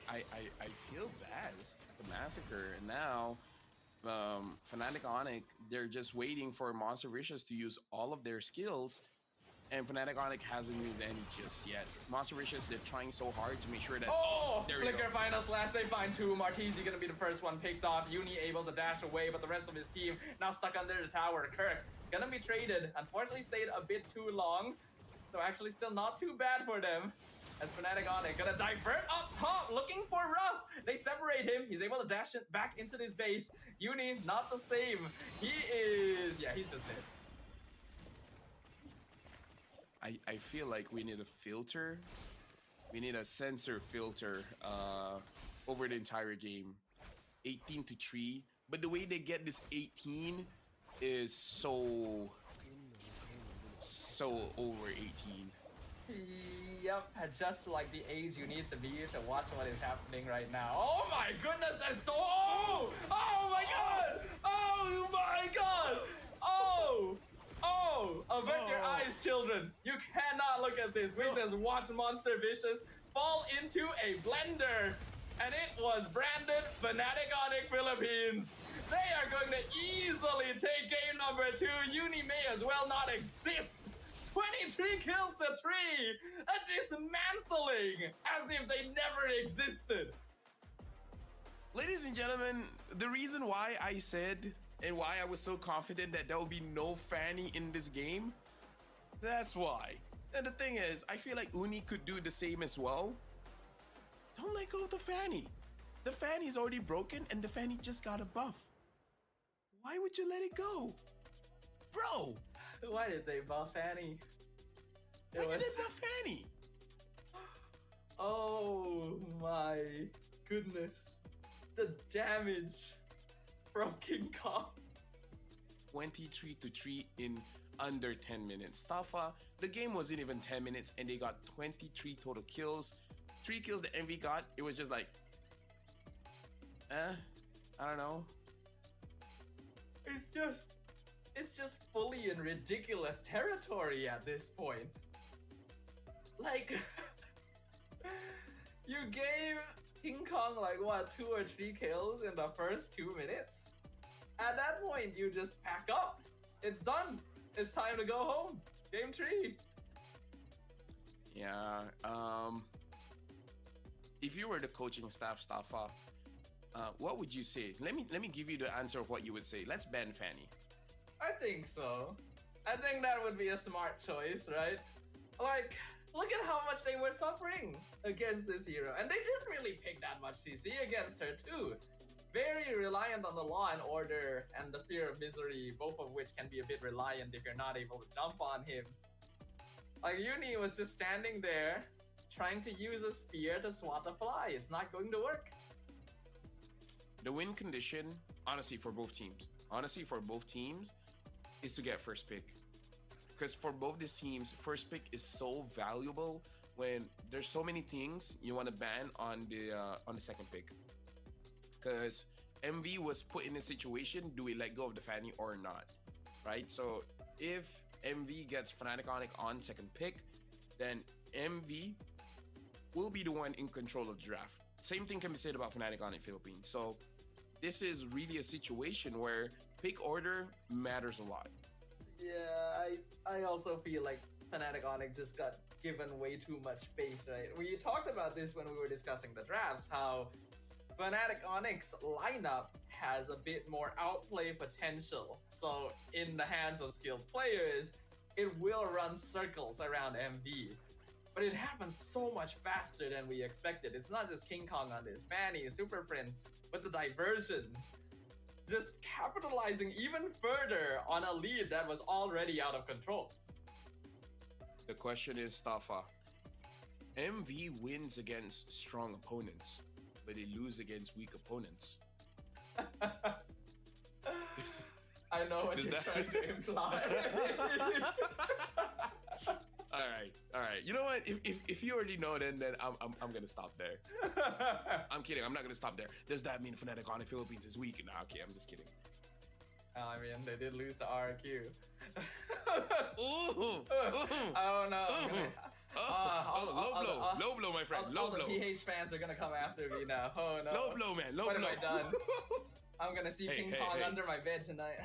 feel bad. It's like a massacre. And now, Fnatic Onyx, they're just waiting for Monster Vicious to use all of their skills, and Fnatic Onyx hasn't used any just yet. Monster Vicious, they're trying so hard to make sure that... there we Flicker go. final slash, they find 2. Martizi gonna be the first one picked off. Uni able to dash away, but the rest of his team now stuck under the tower. Kirk gonna be traded. Unfortunately stayed a bit too long, so actually still not too bad for them. As Fnatic Onyx gonna divert up top, looking for Ruff. They separate him. He's able to dash it back into this base. Uni, not the same. He is... yeah, he's just dead. I feel like we need a filter. We need a sensor filter over the entire game. 18 to 3. But the way they get this 18 is so over 18. Yep, just like the age you need to be to watch what is happening right now. Oh my goodness, that's so... oh my god! Oh my god! Avert your eyes, children. You cannot look at this. We just watched Monster Vicious fall into a blender. And it was branded Fnatic Onyx Philippines. They are going to easily take game number 2. Uni may as well not exist. 23 kills to 3. A dismantling as if they never existed. Ladies and gentlemen, the reason why I said and why I was so confident that there will be no Fanny in this game, that's why. And the thing is, I feel like Uni could do the same as well. Don't let go of the Fanny. The Fanny's already broken and the Fanny just got a buff. Why would you let it go? Bro! Why did they buff Fanny? Why did they buff Fanny? Oh my goodness. The damage from King Kong. 23 to 3 in under 10 minutes. Staffa, the game wasn't even 10 minutes and they got 23 total kills. 3 kills that MV got, it was just like, I don't know. It's just fully in ridiculous territory at this point. Like, you gave King Kong like what 2 or 3 kills in the first 2 minutes. At that point, you just pack up. It's done. It's time to go home. Game 3. Yeah. If you were the coaching staff, Staffa, what would you say? Let me give you the answer of what you would say. Let's ban Fanny. I think so. I think that would be a smart choice, right? Like, look at how much they were suffering against this hero. And they didn't really pick that much CC against her too. Very reliant on the Law and Order and the Spear of Misery, both of which can be a bit reliant if you're not able to jump on him. Like, Uni was just standing there, trying to use a spear to swat a fly. It's not going to work. The win condition, honestly, for both teams, is to get first pick. Because for both these teams, first pick is so valuable when there's so many things you want to ban on the second pick. Because MV was put in a situation, do we let go of the Fanny or not, right? So if MV gets Fnatic Onyx on second pick, then MV will be the one in control of the draft. Same thing can be said about Fnatic Onyx Philippines. So this is really a situation where pick order matters a lot. Yeah, I also feel like Fnatic Onyx just got given way too much space, right? We talked about this when we were discussing the drafts, how Fnatic Onyx lineup has a bit more outplay potential. So in the hands of skilled players, it will run circles around MV. But it happens so much faster than we expected. It's not just King Kong on this, Fanny, Super Prince, with the diversions. Just capitalizing even further on a lead that was already out of control. The question is, Staffa, MV wins against strong opponents, but they lose against weak opponents. I know what you're trying to imply. All right. You know what? If you already know, then I'm gonna stop there. I'm kidding. I'm not gonna stop there. Does that mean Fnatic Onyx Philippines is weak? Nah, okay, I'm just kidding. I mean, they did lose the RQ. Ooh. Oh no. Low blow, my friend. Low blow. All the PH fans are gonna come after me now. Oh no. Low blow, man. Low blow. What have I done? I'm gonna see King Kong under my bed tonight.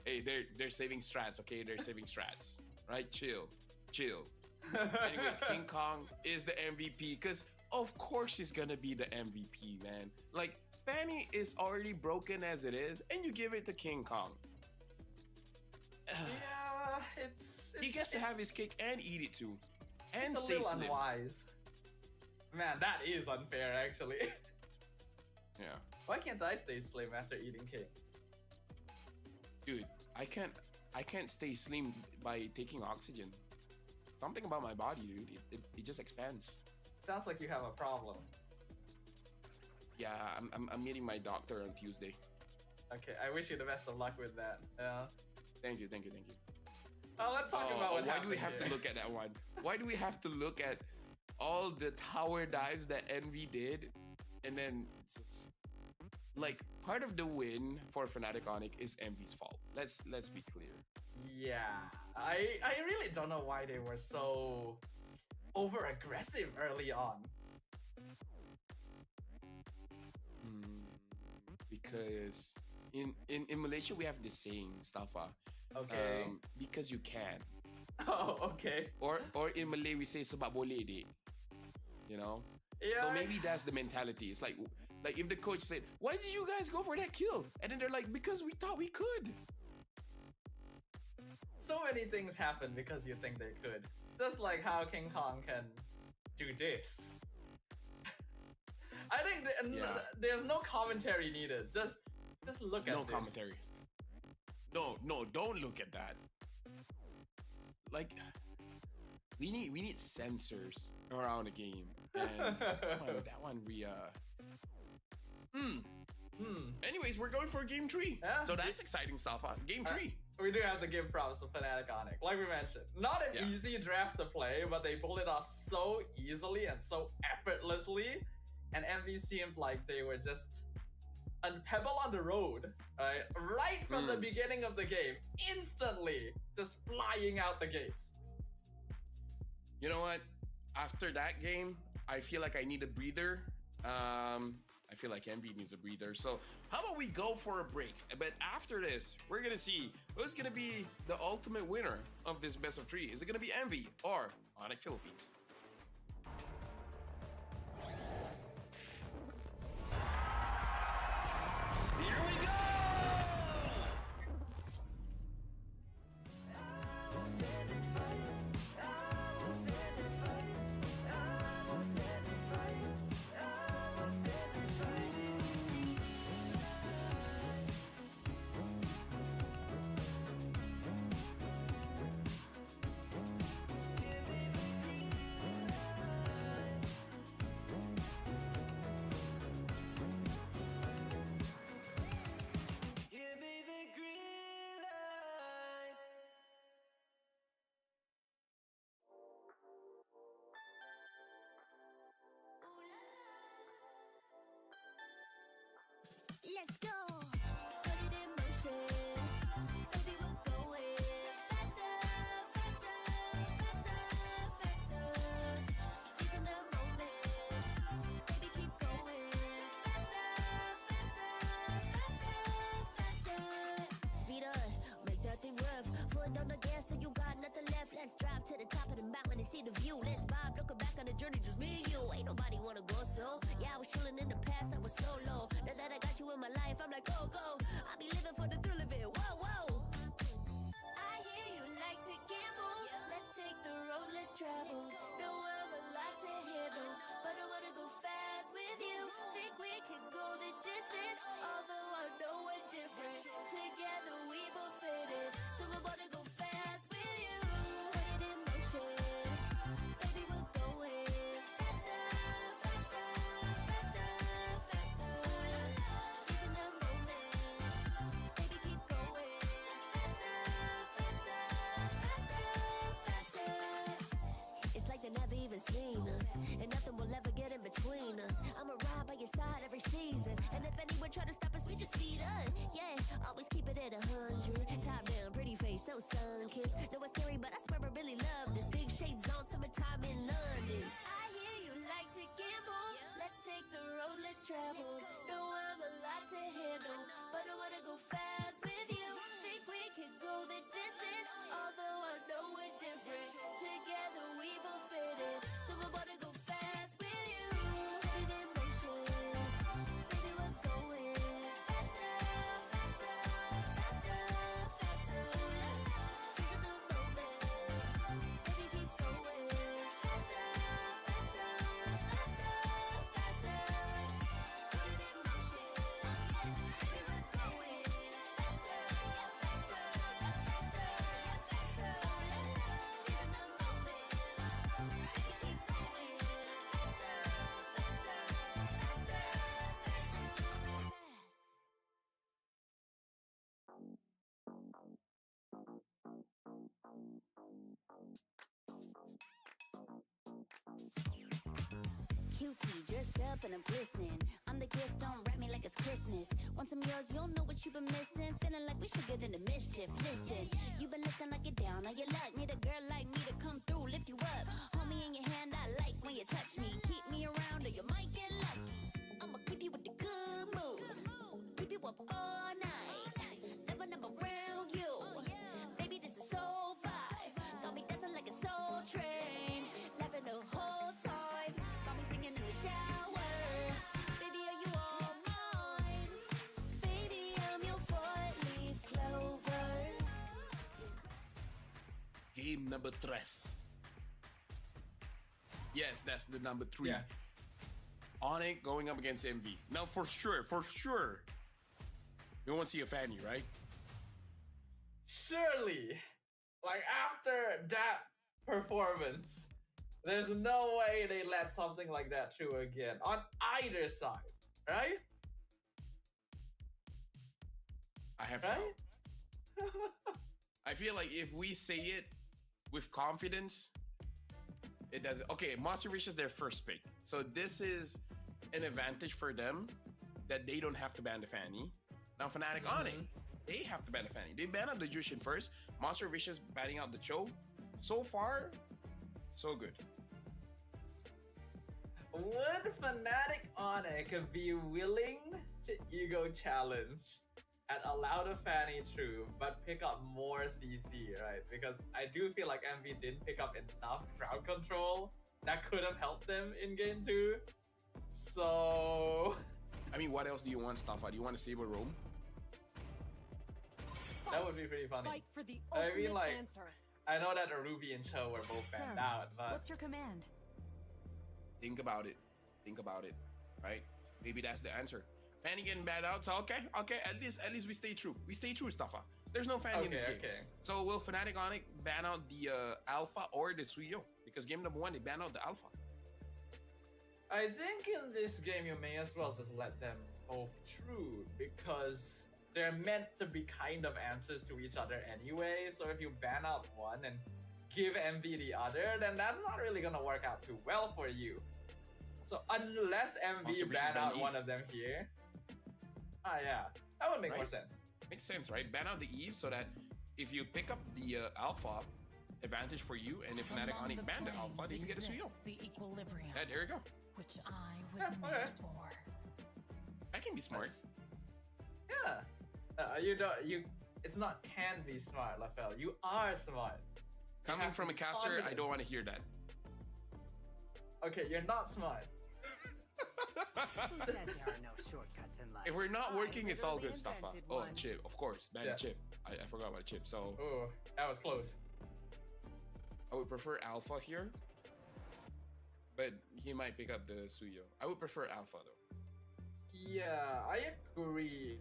Hey, they're saving strats, okay? They're saving strats. Right? Chill. Anyways, King Kong is the MVP because of course she's gonna be the MVP, man. Like, Fanny is already broken as it is, and you give it to King Kong. Yeah, it's he gets to have his cake and eat it too, and it's stay a little slim. unwise. Man, that is unfair, actually. Yeah. Why can't I stay slim after eating cake? Dude, I can't stay slim by taking oxygen. Something about my body, dude. It just expands. Sounds like you have a problem. Yeah, I'm meeting my doctor on Tuesday. Okay, I wish you the best of luck with that. Yeah. Thank you. Let's talk about what why happened do we have here. to look at that one? Why do we have to look at all the tower dives that Envy did, and then like part of the win for Fnatic Onyx is Envy's fault. Let's be clear. Yeah, I really don't know why they were so over aggressive early on. Because in Malaysia we have the saying, Staffa. Okay. Because you can. Oh, okay. Or in Malay we say sebab boleh dek. You know? Yeah. So maybe that's the mentality. It's like if the coach said, "Why did you guys go for that kill?" And then they're like, "Because we thought we could." So many things happen because you think they could. Just like how King Kong can do this. I think there's no commentary needed. Just look at No this. commentary. No, don't look at that. Like, we need sensors around the game. And that one Anyways, we're going for game 3. Yeah. So that's exciting stuff. Game 3. We do have to give props to Fnatic Onyx. Like we mentioned, not an easy draft to play, but they pulled it off so easily and so effortlessly. And MV seemed like they were just a pebble on the road, right from the beginning of the game, instantly just flying out the gates. You know what? After that game, I feel like I need a breather I feel like Envy needs a breather. So how about we go for a break? But after this, we're gonna see who's gonna be the ultimate winner of this best of 3. Is it gonna be Envy or Onyx Philippines? Here we go! Give me the green light. Let's go. Put it in motion. Baby, we're going faster, faster, faster, faster. Seizing the moment. Baby, keep going faster, faster, faster, faster. Speed up, make that thing rough. Foot on the gas, so you got nothing left. Let's drive to the top of the mountain and see the view. Let's vibe, looking back on the journey, just me and you. Ain't nobody wanna go slow. Yeah, I was chilling in the past, I was solo. Now that I got you in my life, I'm like, go, go. I be living for the thrill of it. Whoa, whoa. I hear you like to gamble. Let's take the road, let's travel. Know I'm a lot to handle, but I wanna go fast with you. Think we can go the distance, although I know we're different. Together we both fit it, so I wanna go fast with you. Put it in motion, baby, we're going faster, faster, faster, faster. Seizing the moment, baby, keep going faster, faster, faster, faster. It's like they never even seen us, and nothing will ever get in between us. I'ma ride by your side every season, and if anyone try to stop us, we just speed up. Yeah, always keep it at 100. Top down, pretty face, so sun-kissed. Know it's scary, but I swear I really love this. Big shades on, summertime in London. I hear you like to gamble. Let's take the road, let's travel. Know I'm a lot to handle, but I wanna go fast with you. Think we can go the distance, although I know we're different. Together we both fit it, so I wanna go fast with you. Put it in motion, baby, we're going faster, faster, faster, faster. Seizing the moment, baby, keep going faster, faster, faster, faster. Put it in motion, baby, we're going faster, faster, faster, faster. Seizing the moment, baby, keep going faster, faster, faster, faster. Cutie, dressed up and I'm glistening. I'm the gift, don't wrap me like it's Christmas. Once I'm yours, you'll know what you've been missing. Feeling like we should get into mischief. Listen, you've been looking like you're down on your luck. Need a girl like me to come through, lift you up. Hold me in your hand, I like when you touch me. Keep me around or you might get lucky. I'ma keep you with the good mood. Keep you up all night. Never, never around you. Baby, this is so vibe. Got me dancing like a soul train. Laughing the whole time. Got me singing in the shower. Baby, are you all mine? Baby, I'm your four-leaf clover. Game number 3. Yes, that's the number 3. Yes. Onyx going up against Envy. Now, for sure, you won't see a Fanny, right? Surely, like after that performance, there's no way they let something like that through again on either side, right? I have Right? no. I feel like if we say it with confidence, it does. Okay, Monster Reach is their first pick, so this is an advantage for them that they don't have to ban the Fanny. Now, Fnatic Onyx, they have to ban the Fanny. They ban out the Jushin first. Monster Vicious banning out the Cho. So far, so good. Would Fnatic Onyx be willing to ego challenge and allow the Fanny through, but pick up more CC, right? Because I do feel like MV didn't pick up enough crowd control that could have helped them in game 2. So I mean, what else do you want, Staffa? Do you want to save a roam? that would be pretty funny. Fight for the I ultimate mean, like, answer. I know that Ruby and Cho were both Sir, banned out, but what's your command? Think about it. Think about it. Right? Maybe that's the answer. Fanny getting banned out, so okay. At least we stay true. We stay true, Staffa. There's no Fanny in this game. Okay. So will Fnatic Onyx ban out the Alpha or the Suyo? Because game number 1 they ban out the Alpha. I think in this game you may as well just let them both true because they're meant to be kind of answers to each other anyway. So if you ban out one and give MV the other, then that's not really gonna work out too well for you. So unless MV ban out one of them here, yeah, that would make more sense. Makes sense, right? Ban out the Eve so that if you pick up the Alpha, advantage for you, and if Fnatic Onyx ban the Alpha, then you get a Suyo. The equilibrium, Yeah, there you go. which I was made for. That can be smart. Yeah. It's not can be smart, Lafel. You are smart. Coming from a caster, I don't want to hear that. Okay, you're not smart. Who said there are no shortcuts in life? If we're not I working, it's all good literally stuff. invented Oh, one. chip, of course. Ban Yeah. chip. I forgot about chip. So Ooh, that was close. I would prefer Alpha here. But he might pick up the Suyo. I would prefer Alpha though. Yeah, I agree.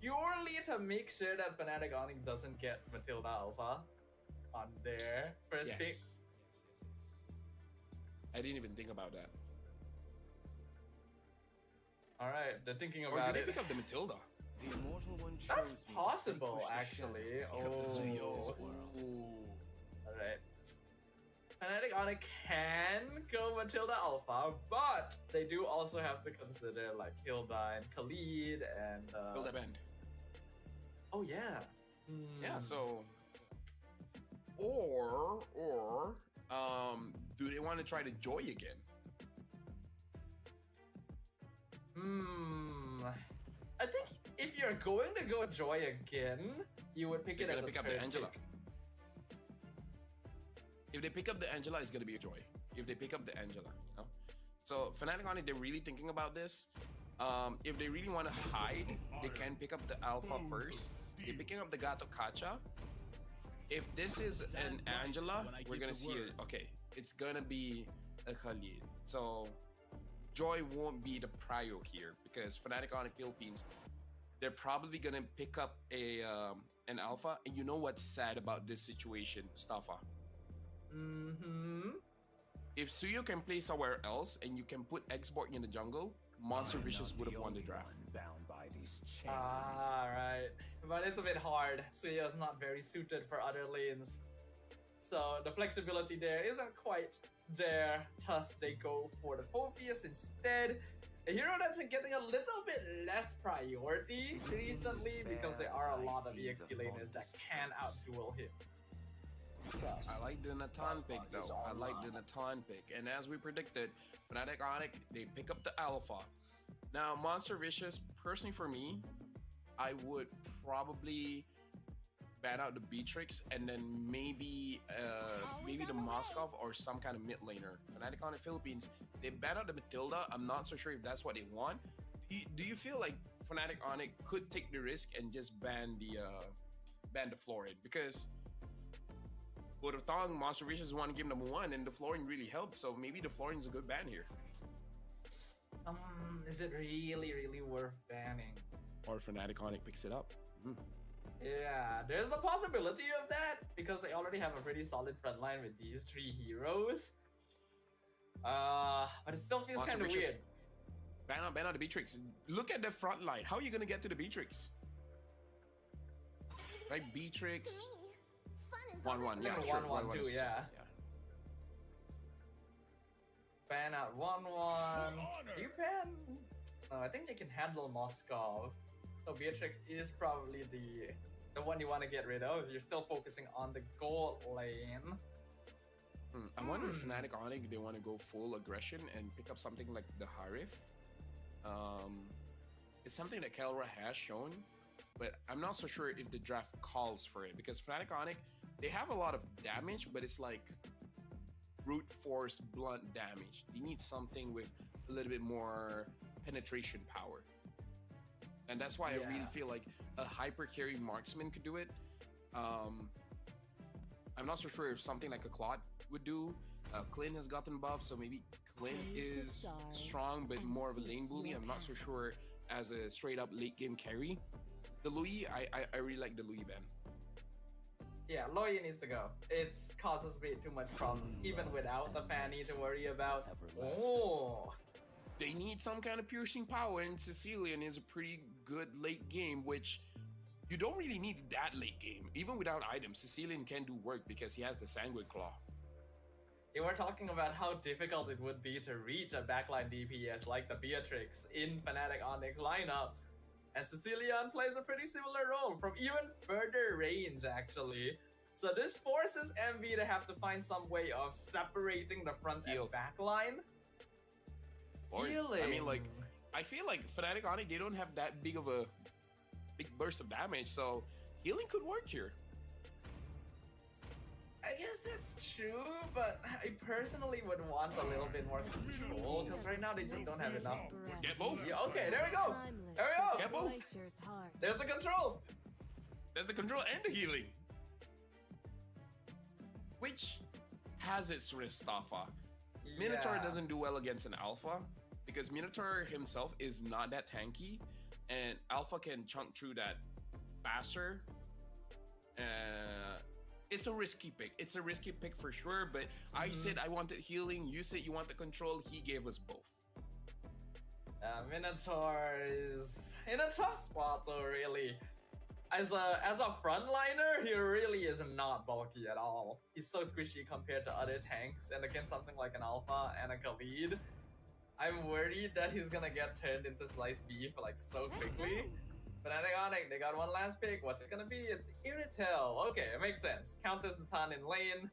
Purely to make sure that Fnatic Onyx doesn't get Matilda Alpha on their first Yes. pick. I didn't even think about that. Alright, they're thinking Or about did they it. pick up the Matilda? The immortal one That's chose me to possible, vanquish the actually. shadows. Pick up the Suyo. Oh. Ooh. Alright. Fnatic Onyx can go Matilda Alpha, but they do also have to consider like Hilda and Khalid and Hilda band. oh yeah. Yeah, so or do they want to try to Joy again? I think if you're going to go Joy again, you would pick They're it as gonna a pick up the third Angela. pick. If they pick up the Angela, it's gonna be a joy. If they pick up the Angela, you know. So Fnatic Onyx, they're really thinking about this. If they really want to hide, they can pick up the Alpha first. They're picking up the Gato Kacha. If this is an Angela, we're gonna see it. Okay, it's gonna be a Khalid. So Joy won't be the prio here because Fnatic Onyx Philippines, they're probably gonna pick up a an Alpha. And you know what's sad about this situation, Staffa? If Suyo can play somewhere else and you can put Export in the jungle, Monster Vicious would have won the draft. Bound by these chains. Right. But it's a bit hard. Suyo is not very suited for other lanes. So the flexibility there isn't quite there. Thus they go for the Phoebus instead. A hero that's been getting a little bit less priority recently because there are a lot of EXP laners that can outduel him. I like the Natan pick though. I like the Natan pick. And as we predicted, Fnatic Onyx, they pick up the Alpha. Now, Monster Vicious, personally for me, I would probably ban out the Beatrix and then maybe the Moskov or some kind of mid laner. Fnatic Onyx Philippines, they ban out the Matilda. I'm not so sure if that's what they want. Do you feel like Fnatic Onyx could take the risk and just ban the Florid? Because would have thought Monster Vicious want to give number 1 and the Florin really helped, so maybe the Florin's a good ban here. Is it really worth banning? Or Fnatic Onyx picks it up. Yeah, there's the possibility of that because they already have a pretty solid front line with these 3 heroes. But it still feels Monster kind of Vicious. weird. Ban out the Beatrix. Look at the front line. How are you gonna get to the Beatrix? Right, Beatrix. 1-1, yeah, Yeah, sure. 1-1 too, is- yeah. Ban out 1-1. Do you ban? No, I think they can handle Moskov. So Beatrix is probably the one you want to get rid of. You're still focusing on the gold lane. I wonder if Fnatic Onyx they want to go full aggression and pick up something like the Harif. It's something that Kelra has shown, but I'm not so sure if the draft calls for it because Fnatic Onyx they have a lot of damage, but it's like brute force blunt damage. They need something with a little bit more penetration power, and that's why I really feel like a hyper carry marksman could do it. I'm not so sure if something like a Claude would do. Clint has gotten buff, so maybe Clint is strong, but more of a lane bully. I'm not so sure as a straight up late game carry. The Louis, I really like the Louis ban. Yeah, Loya needs to go. It causes way too much problems, even without the Fanny to worry about. Oh, They need some kind of piercing power, and Sicilian is a pretty good late game, which you don't really need that late game. Even without items, Sicilian can do work because he has the Sanguine Claw. you were talking about how difficult it would be to reach a backline DPS like the Beatrix in Fnatic Onyx lineup. And Sicilian plays a pretty similar role from even further range, actually. So this forces MV to have to find some way of separating the front and back line. Healing. I mean, like, I feel like Fnatic Onyx, they don't have that big of a big burst of damage, so healing could work here. I guess that's true, but I personally would want a little bit more control, because right now they just don't have enough. Get both. Yeah, okay, there we go. There we go. Get both. There's the control. There's the control and the healing. Which has its risk, Alpha. Minotaur doesn't do well against an Alpha, because Minotaur himself is not that tanky, and Alpha can chunk through that faster. It's a risky pick. It's a risky pick for sure, but I said I wanted healing. You said you want the control. He gave us both. Minotaur is in a tough spot though, really. As a frontliner, he really is not bulky at all. He's so squishy compared to other tanks, and against something like an Alpha and a Khalid, I'm worried that he's gonna get turned into sliced beef like so quickly. Fnatic Onyx, they got one last pick. What's it gonna be? It's the Irritel. Okay, it makes sense. Counters Natan in lane.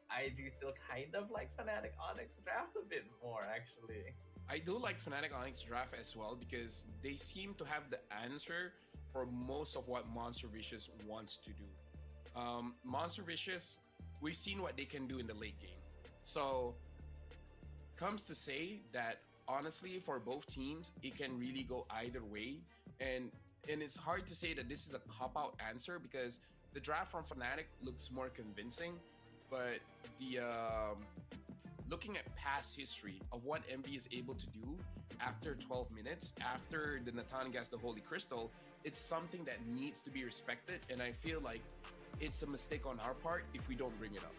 I do still kind of like Fnatic Onyx draft a bit more, actually. I do like Fnatic Onyx draft as well because they seem to have the answer for most of what Monster Vicious wants to do. Monster Vicious, we've seen what they can do in the late game. So, comes to say that honestly, for both teams, it can really go either way. And it's hard to say that this is a cop-out answer because the draft from Fnatic looks more convincing, but the looking at past history of what MV is able to do after 12 minutes, after the Natan gets the Holy Crystal, it's something that needs to be respected, and I feel like it's a mistake on our part if we don't bring it up.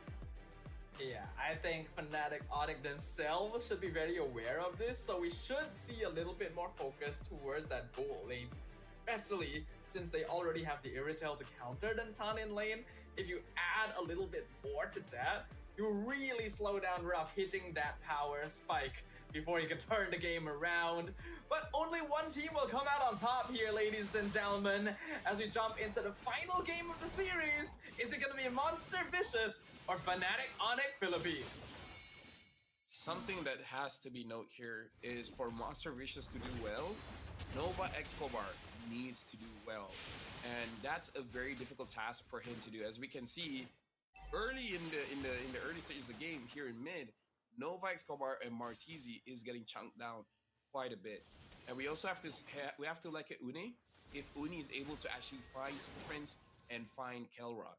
Yeah, I think Fnatic Onyx themselves should be very aware of this, so we should see a little bit more focus towards that gold lane, especially since they already have the Irritel to counter the Natan in lane. If you add a little bit more to that, you really slow down Ruff hitting that power spike before he can turn the game around. But only one team will come out on top here, ladies and gentlemen, as we jump into the final game of the series. Is it going to be Monster Vicious or Fnatic Onyx Philippines? Something that has to be noted here is for Monster Vicious to do well, Nova Escobar needs to do well. And that's a very difficult task for him to do. As we can see, early in the early stages of the game here in mid, Nova Escobar and Martizi is getting chunked down quite a bit. And we also have to look at Une. If Une is able to actually find Super Prince and find Kelra,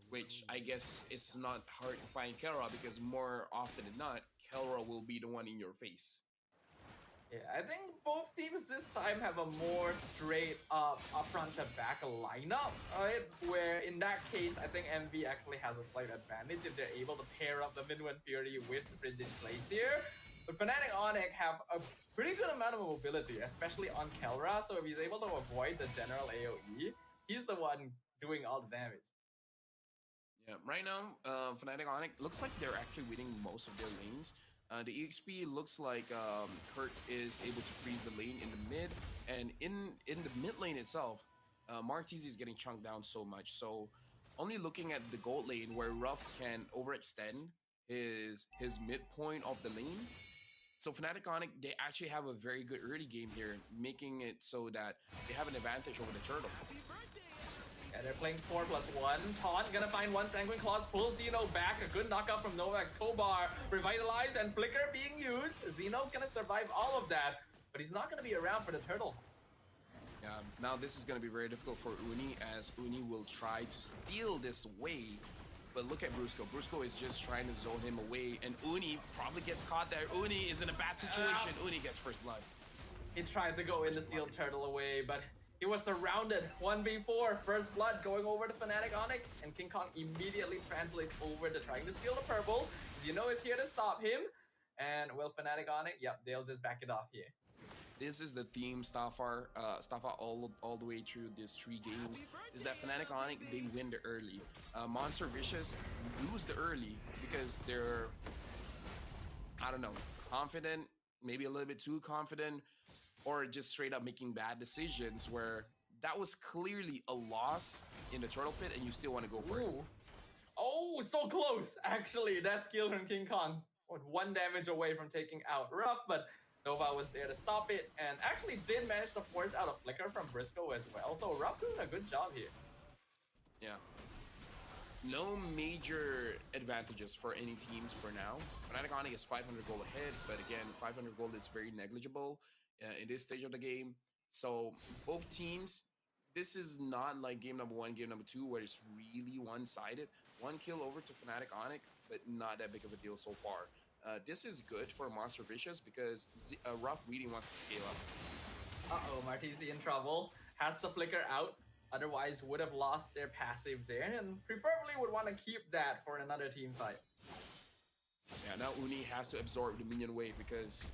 which I guess it's not hard to find Kelra because more often than not, Kelra will be the one in your face. Yeah, I think both teams this time have a more straight up front to back lineup, right? Where in that case, I think MV actually has a slight advantage if they're able to pair up the Midwind Fury with the Bridget Glacier. But Fnatic Onyx have a pretty good amount of mobility, especially on Kelra, so if he's able to avoid the general AoE, he's the one doing all the damage. Yeah, right now, Fnatic Onyx looks like they're actually winning most of their lanes. The EXP looks like Kurt is able to freeze the lane in the mid, and in the mid lane itself, Martizi is getting chunked down so much. So only looking at the gold lane where Ruff can overextend his midpoint of the lane. So Fnatic Onyx, they actually have a very good early game here, making it so that they have an advantage over the turtle. Yeah, they're playing 4+1. Taunt gonna find one Sanguine Claws, pull Xeno back. A good knockout from Novax Kobar. Revitalize and Flicker being used. Xeno gonna survive all of that, but he's not gonna be around for the turtle. Now this is going to be very difficult for Uni, as Uni will try to steal this wave. But look at Brusco. Brusco is just trying to zone him away, and Uni probably gets caught there. Uni is in a bad situation. Uni gets first blood. He tried to go in to steal turtle away, but he was surrounded. 1v4, first blood going over to Fnatic Onyx, and King Kong immediately translates over to trying to steal the purple. Xeno is here to stop him, and will Fnatic Onyx? Yep, they'll just back it off here. This is the theme, Staffar all the way through these 3 games, is that Fnatic Onyx, they win the early. Monster Vicious lose the early because they're, I don't know, confident, maybe a little bit too confident, or just straight up making bad decisions where that was clearly a loss in the turtle pit and you still want to go for it. Oh, so close! Actually, that skill from King Kong was 1 damage away from taking out Ruff, but Nova was there to stop it, and actually did manage to force out a Flicker from Briscoe as well. So Ruff doing a good job here. Yeah. No major advantages for any teams for now. Fnatic Onyx is 500 gold ahead, but again, 500 gold is very negligible in this stage of the game. So both teams, this is not like game number 1, game number 2, where it's really one-sided. 1 kill over to Fnatic Onyx, but not that big of a deal so far. This is good for Monster Vicious because Ruff really wants to scale up. Uh-oh, Martisi in trouble. Has to Flicker out. Otherwise would have lost their passive there, and preferably would want to keep that for another team fight. Yeah, now Uni has to absorb the minion wave because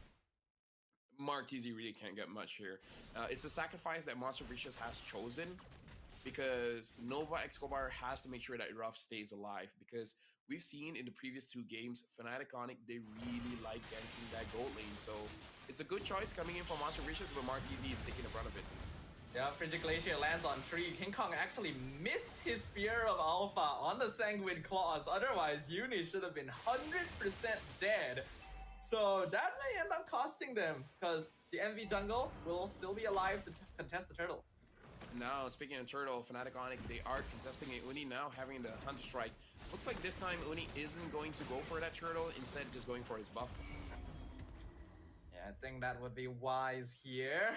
Martisi really can't get much here. It's a sacrifice that Monster Vicious has chosen because Nova Escobar has to make sure that Ruff stays alive, because we've seen in the previous 2 games, Fnatic Onyx, they really like ganking that gold lane. So it's a good choice coming in from Monster Vicious, but Martisi is taking the brunt of it. Yeah, Frigid Glacier lands on 3. King Kong actually missed his Spear of Alpha on the Sanguine Claws. Otherwise, Uni should have been 100% dead. So that may end up costing them, because the MV jungle will still be alive to contest the turtle. Now, speaking of turtle, Fnatic Onyx, they are contesting a Uni now, having the Hunt Strike. Looks like this time Uni isn't going to go for that turtle, instead just going for his buff. Yeah, I think that would be wise here.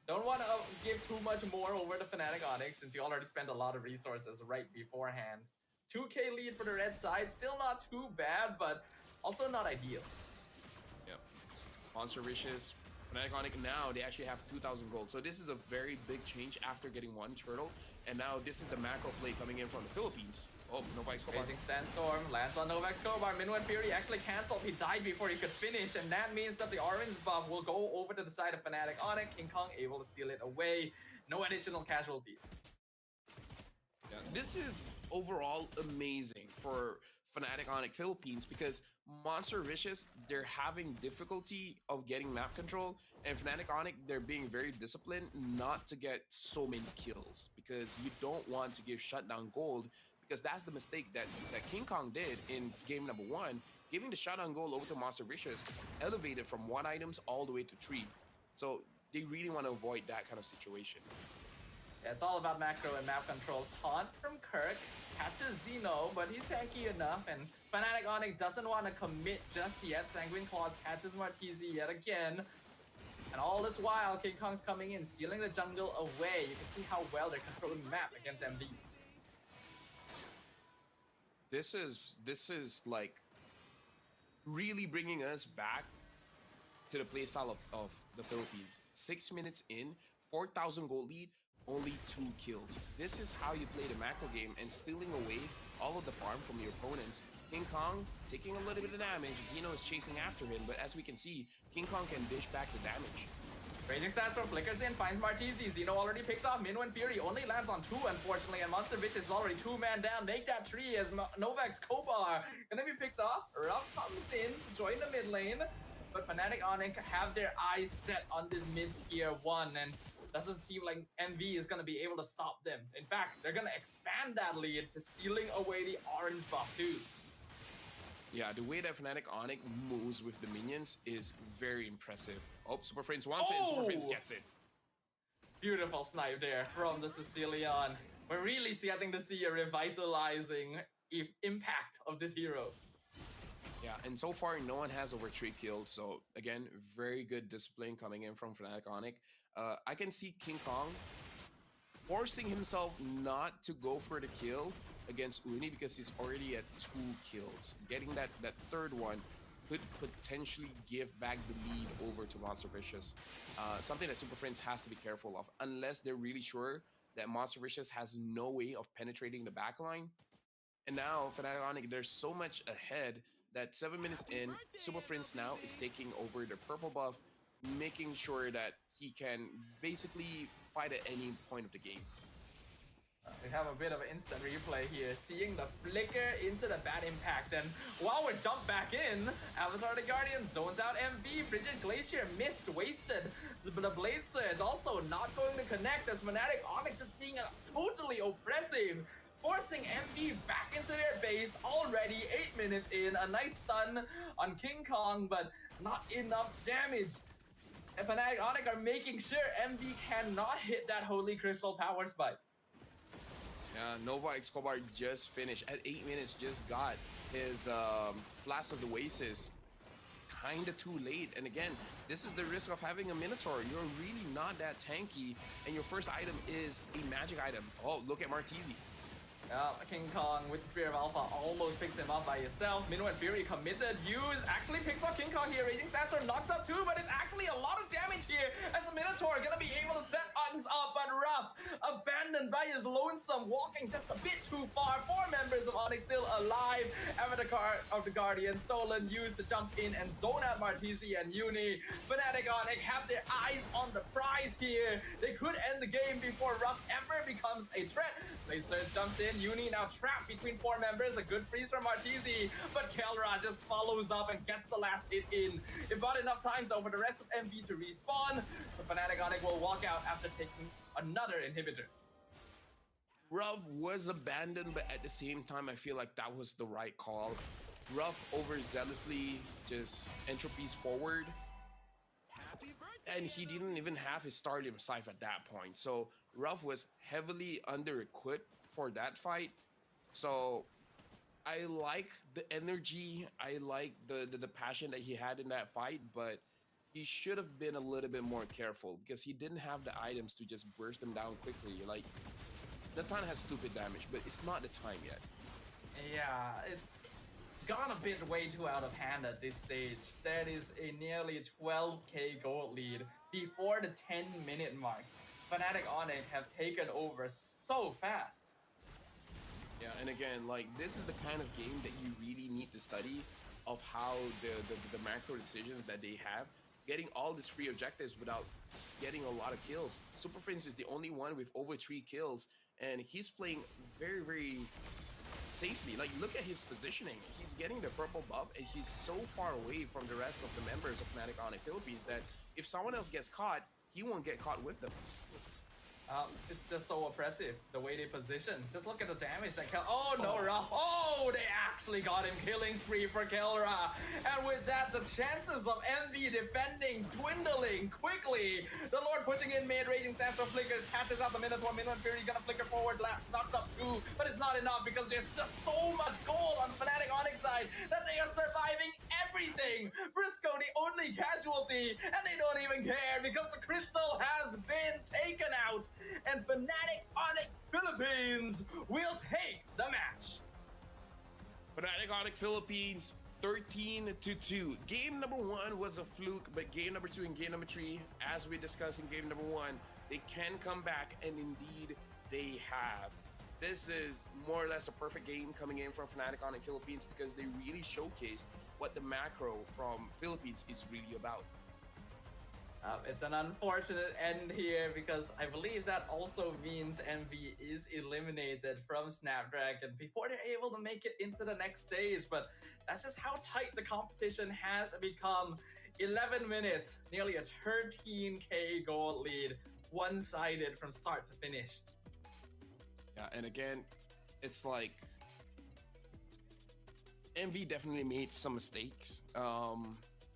Don't want to give too much more over to Fnatic Onyx, since you already spent a lot of resources right beforehand. 2k lead for the red side, still not too bad, but also not ideal. Yep. Monster Vicious, Fnatic Onyx now, they actually have 2,000 gold. So this is a very big change after getting 1 turtle. And now this is the macro play coming in from the Philippines. Oh, Novax Kobar. Raging Sandstorm lands on Novax Kobar. Minwen Fury actually cancelled. He died before he could finish, and that means that the orange buff will go over to the side of Fnatic Onyx. King Kong able to steal it away. No additional casualties. Yeah, this is overall amazing for Fnatic Onyx Philippines, because Monster Vicious, they're having difficulty of getting map control, and Fnatic Onyx, they're being very disciplined not to get so many kills, because you don't want to give shutdown gold, because that's the mistake that King Kong did in game number 1, giving the shutdown gold over to Monster Vicious, elevated from 1 items all the way to 3. So they really want to avoid that kind of situation. Yeah, it's all about macro and map control. Taunt from Kirk catches Xeno, but he's tanky enough, and Fnatic Onyx doesn't want to commit just yet. Sanguine Claws catches Martisi yet again. And all this while, King Kong's coming in, stealing the jungle away. You can see how well they're controlling the map against MD. This is like really bringing us back to the playstyle of the Philippines. 6 minutes in, 4,000 gold lead, only 2 kills. This is how you play the macro game, and stealing away all of the farm from your opponents. King Kong taking a little bit of damage. Xeno is chasing after him, but as we can see, King Kong can dish back the damage. Raging Sandstorm flickers in, finds Martisi. Xeno already picked off. Minwen Fury only lands on 2, unfortunately, and Monster Vicious is already 2-man down. Make that 3 as Novax Kobar gonna be picked off. Ruff comes in to join the mid lane, but Fnatic Onyx have their eyes set on this mid-tier 1, and doesn't seem like MV is gonna be able to stop them. In fact, they're gonna expand that lead to stealing away the orange buff too. Yeah, the way that Fnatic Onyx moves with the minions is very impressive. Oh, Super Friends wants it, and Super Friends gets it. Beautiful snipe there from the Sicilian. We're really getting to see a revitalizing impact of this hero. Yeah, and so far no one has over 3 kills. So again, very good discipline coming in from Fnatic Onyx. I can see King Kong forcing himself not to go for the kill against Uni because he's already at 2 kills. Getting that third one could potentially give back the lead over to Monster Vicious. Something that Super Friends has to be careful of, unless they're really sure that Monster Vicious has no way of penetrating the backline. And now, Fnatic Onyx, they're so much ahead that 7 minutes in, Super Friends now is taking over the purple buff, making sure that he can basically fight at any point of the game. We have a bit of an instant replay here, seeing the flicker into the bad impact. And while we're jumped back in, Avatar the Guardian zones out MV. Frigid Glacier missed, wasted. The Blade Surge also not going to connect as Fnatic Onyx just being totally oppressive, forcing MV back into their base already 8 minutes in. A nice stun on King Kong, but not enough damage. And Fnatic Onyx are making sure MV cannot hit that Holy Crystal power spike. Nova Escobar just finished at 8 minutes, just got his Blast of the Oasis kind of too late. And again, this is the risk of having a Minotaur. You're really not that tanky, and your first item is a magic item. Oh, look at Martizi. King Kong with the Spear of Alpha almost picks him up by himself. Minnow and Fury committed. Use actually picks up King Kong here. Raging Sandstorm knocks up too, but it's actually a lot of damage here as the Minotaur gonna be able to set things up. But Ruff, abandoned by his lonesome, walking just a bit too far. 4 members of Onyx still alive. Avatar of the Guardian stolen, used to jump in and zone out Martizi and Uni. Fnatic Onyx have their eyes on the prize here. They could end the game before Ruff ever becomes a threat. Blade Surge jumps in. Uni now trapped between 4 members. A good freeze from Martizi, but Kelra just follows up and gets the last hit in. It bought enough time though for the rest of MV to respawn, so Fnatic Onyx will walk out after taking another inhibitor. Ruff was abandoned, but at the same time, I feel like that was the right call. Ruff overzealously just entropies forward, and he didn't even have his Starlium Scythe at that point. So Ruff was heavily under-equipped for that fight. So I like the energy, I like the passion that he had in that fight, but he should have been a little bit more careful because he didn't have the items to just burst them down quickly. Like, Natan has stupid damage, but it's not the time yet. Yeah, it's gone a bit way too out of hand at this stage. That is a nearly 12k gold lead before the 10-minute mark. Fnatic Onyx have taken over so fast. Yeah, and again, like, this is the kind of game that you really need to study of how the macro decisions that they have, getting all these free objectives without getting a lot of kills. Super Prince is the only one with over 3 kills, and he's playing very, very safely. Like, look at his positioning. He's getting the purple buff, and he's so far away from the rest of the members of Fnatic Onyx Philippines that if someone else gets caught, he won't get caught with them. It's just so oppressive, the way they position. Just look at the damage that oh no, Ruff. Oh, they actually got him. Killing spree for Kelra. And with that, the chances of MV defending dwindling quickly. The Lord pushing in mid, Raging Sandstorm flickers, catches out the Minotaur. Minnow and Fury gonna flicker forward, knocks up 2, but it's not enough because there's just so much gold on Fnatic Onyx side that they are surviving everything. Briscoe, the only casualty, and they don't even care because the crystal has been taken out. And Fnatic Onyx Philippines will take the match. Fnatic Onyx Philippines 13-2. Game number 1 was a fluke, but game number 2 and game number 3, as we discussed in game number 1, they can come back, and indeed they have. This is more or less a perfect game coming in from Fnatic Onyx Philippines because they really showcase what the macro from Philippines is really about. It's an unfortunate end here because I believe that also means MV is eliminated from Snapdragon before they're able to make it into the next stage. But that's just how tight the competition has become. 11 minutes, nearly a 13k gold lead one-sided from start to finish. Yeah, and again, it's like MV definitely made some mistakes.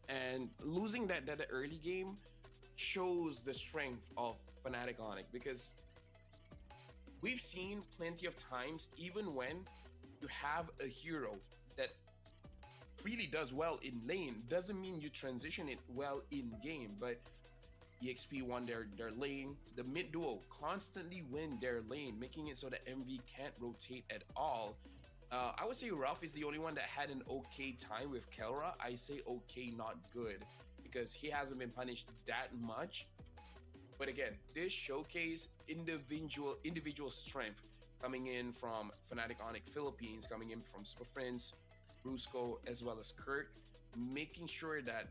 And losing that early game shows the strength of Fnatic Onyx, because we've seen plenty of times, even when you have a hero that really does well in lane, doesn't mean you transition it well in game. But EXP won their lane. The mid duo constantly win their lane, making it so that MV can't rotate at all. I would say Ruff is the only one that had an okay time with Kelra. I say okay, not good, because he hasn't been punished that much. But again, this showcase individual strength coming in from Fnatic Onyx Philippines, coming in from Super Friends, Brusco, as well as Kirk, making sure that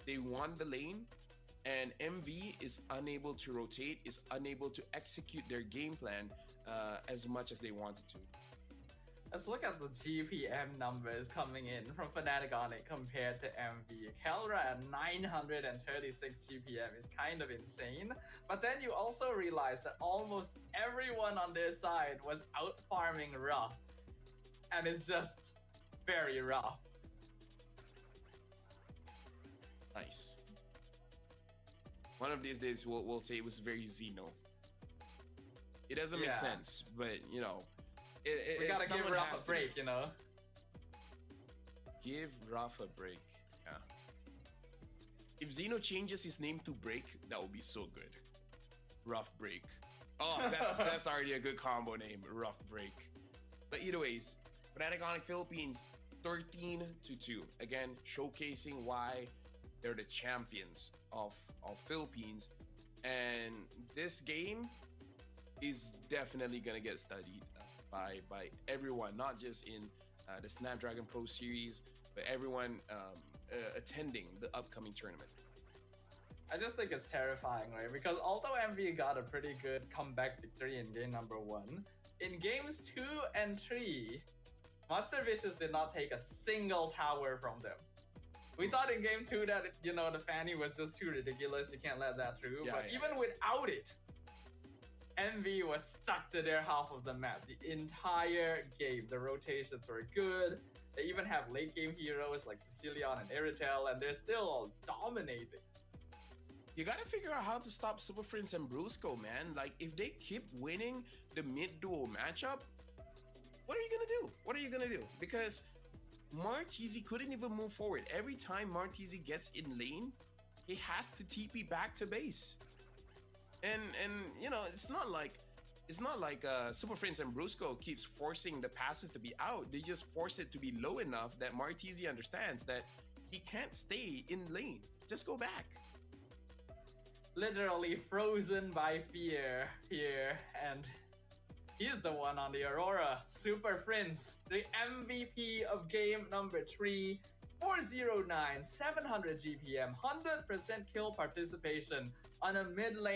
they won the lane, and MV is unable to rotate, is unable to execute their game plan as much as they wanted to. Let's look at the GPM numbers coming in from Fnatic Onyx compared to MV. Kelra at 936 GPM is kind of insane, but then you also realize that almost everyone on their side was out farming Ruff, and it's just very rough. Nice. One of these days we'll say it was very Xeno. It doesn't make sense, but you know, we gotta give Ruff a break, you know. Give Ruff a break. Yeah. If Xeno changes his name to Break, that would be so good. Ruff Break. Oh, that's already a good combo name, Ruff Break. But either ways, Fnatic Onyx Philippines 13-2. Again, showcasing why they're the champions of Philippines. And this game is definitely gonna get studied by everyone, not just in the Snapdragon Pro Series, but everyone attending the upcoming tournament. I just think it's terrifying, right? Because although MV got a pretty good comeback victory in game number 1, in games 2 and 3, Monster Vicious did not take a single tower from them. We thought in game 2 that, you know, the Fanny was just too ridiculous, you can't let that through. But even without it, MV was stuck to their half of the map the entire game. The rotations were good. They even have late game heroes like Sicilian and Iritel, and they're still dominating. You gotta figure out how to stop Super Friends and Brusco, man. Like, if they keep winning the mid-duo matchup, what are you gonna do? What are you gonna do? Because Martizi couldn't even move forward. Every time Martizi gets in lane, he has to TP back to base. And you know, it's not like Super Friends and Brusco keeps forcing the passive to be out. They just force it to be low enough that Martizi understands that he can't stay in lane. Just go back. Literally frozen by fear here, and he's the one on the Aurora. Super Friends, the MVP of game number 3, 409, 700 GPM, 100% kill participation on a mid lane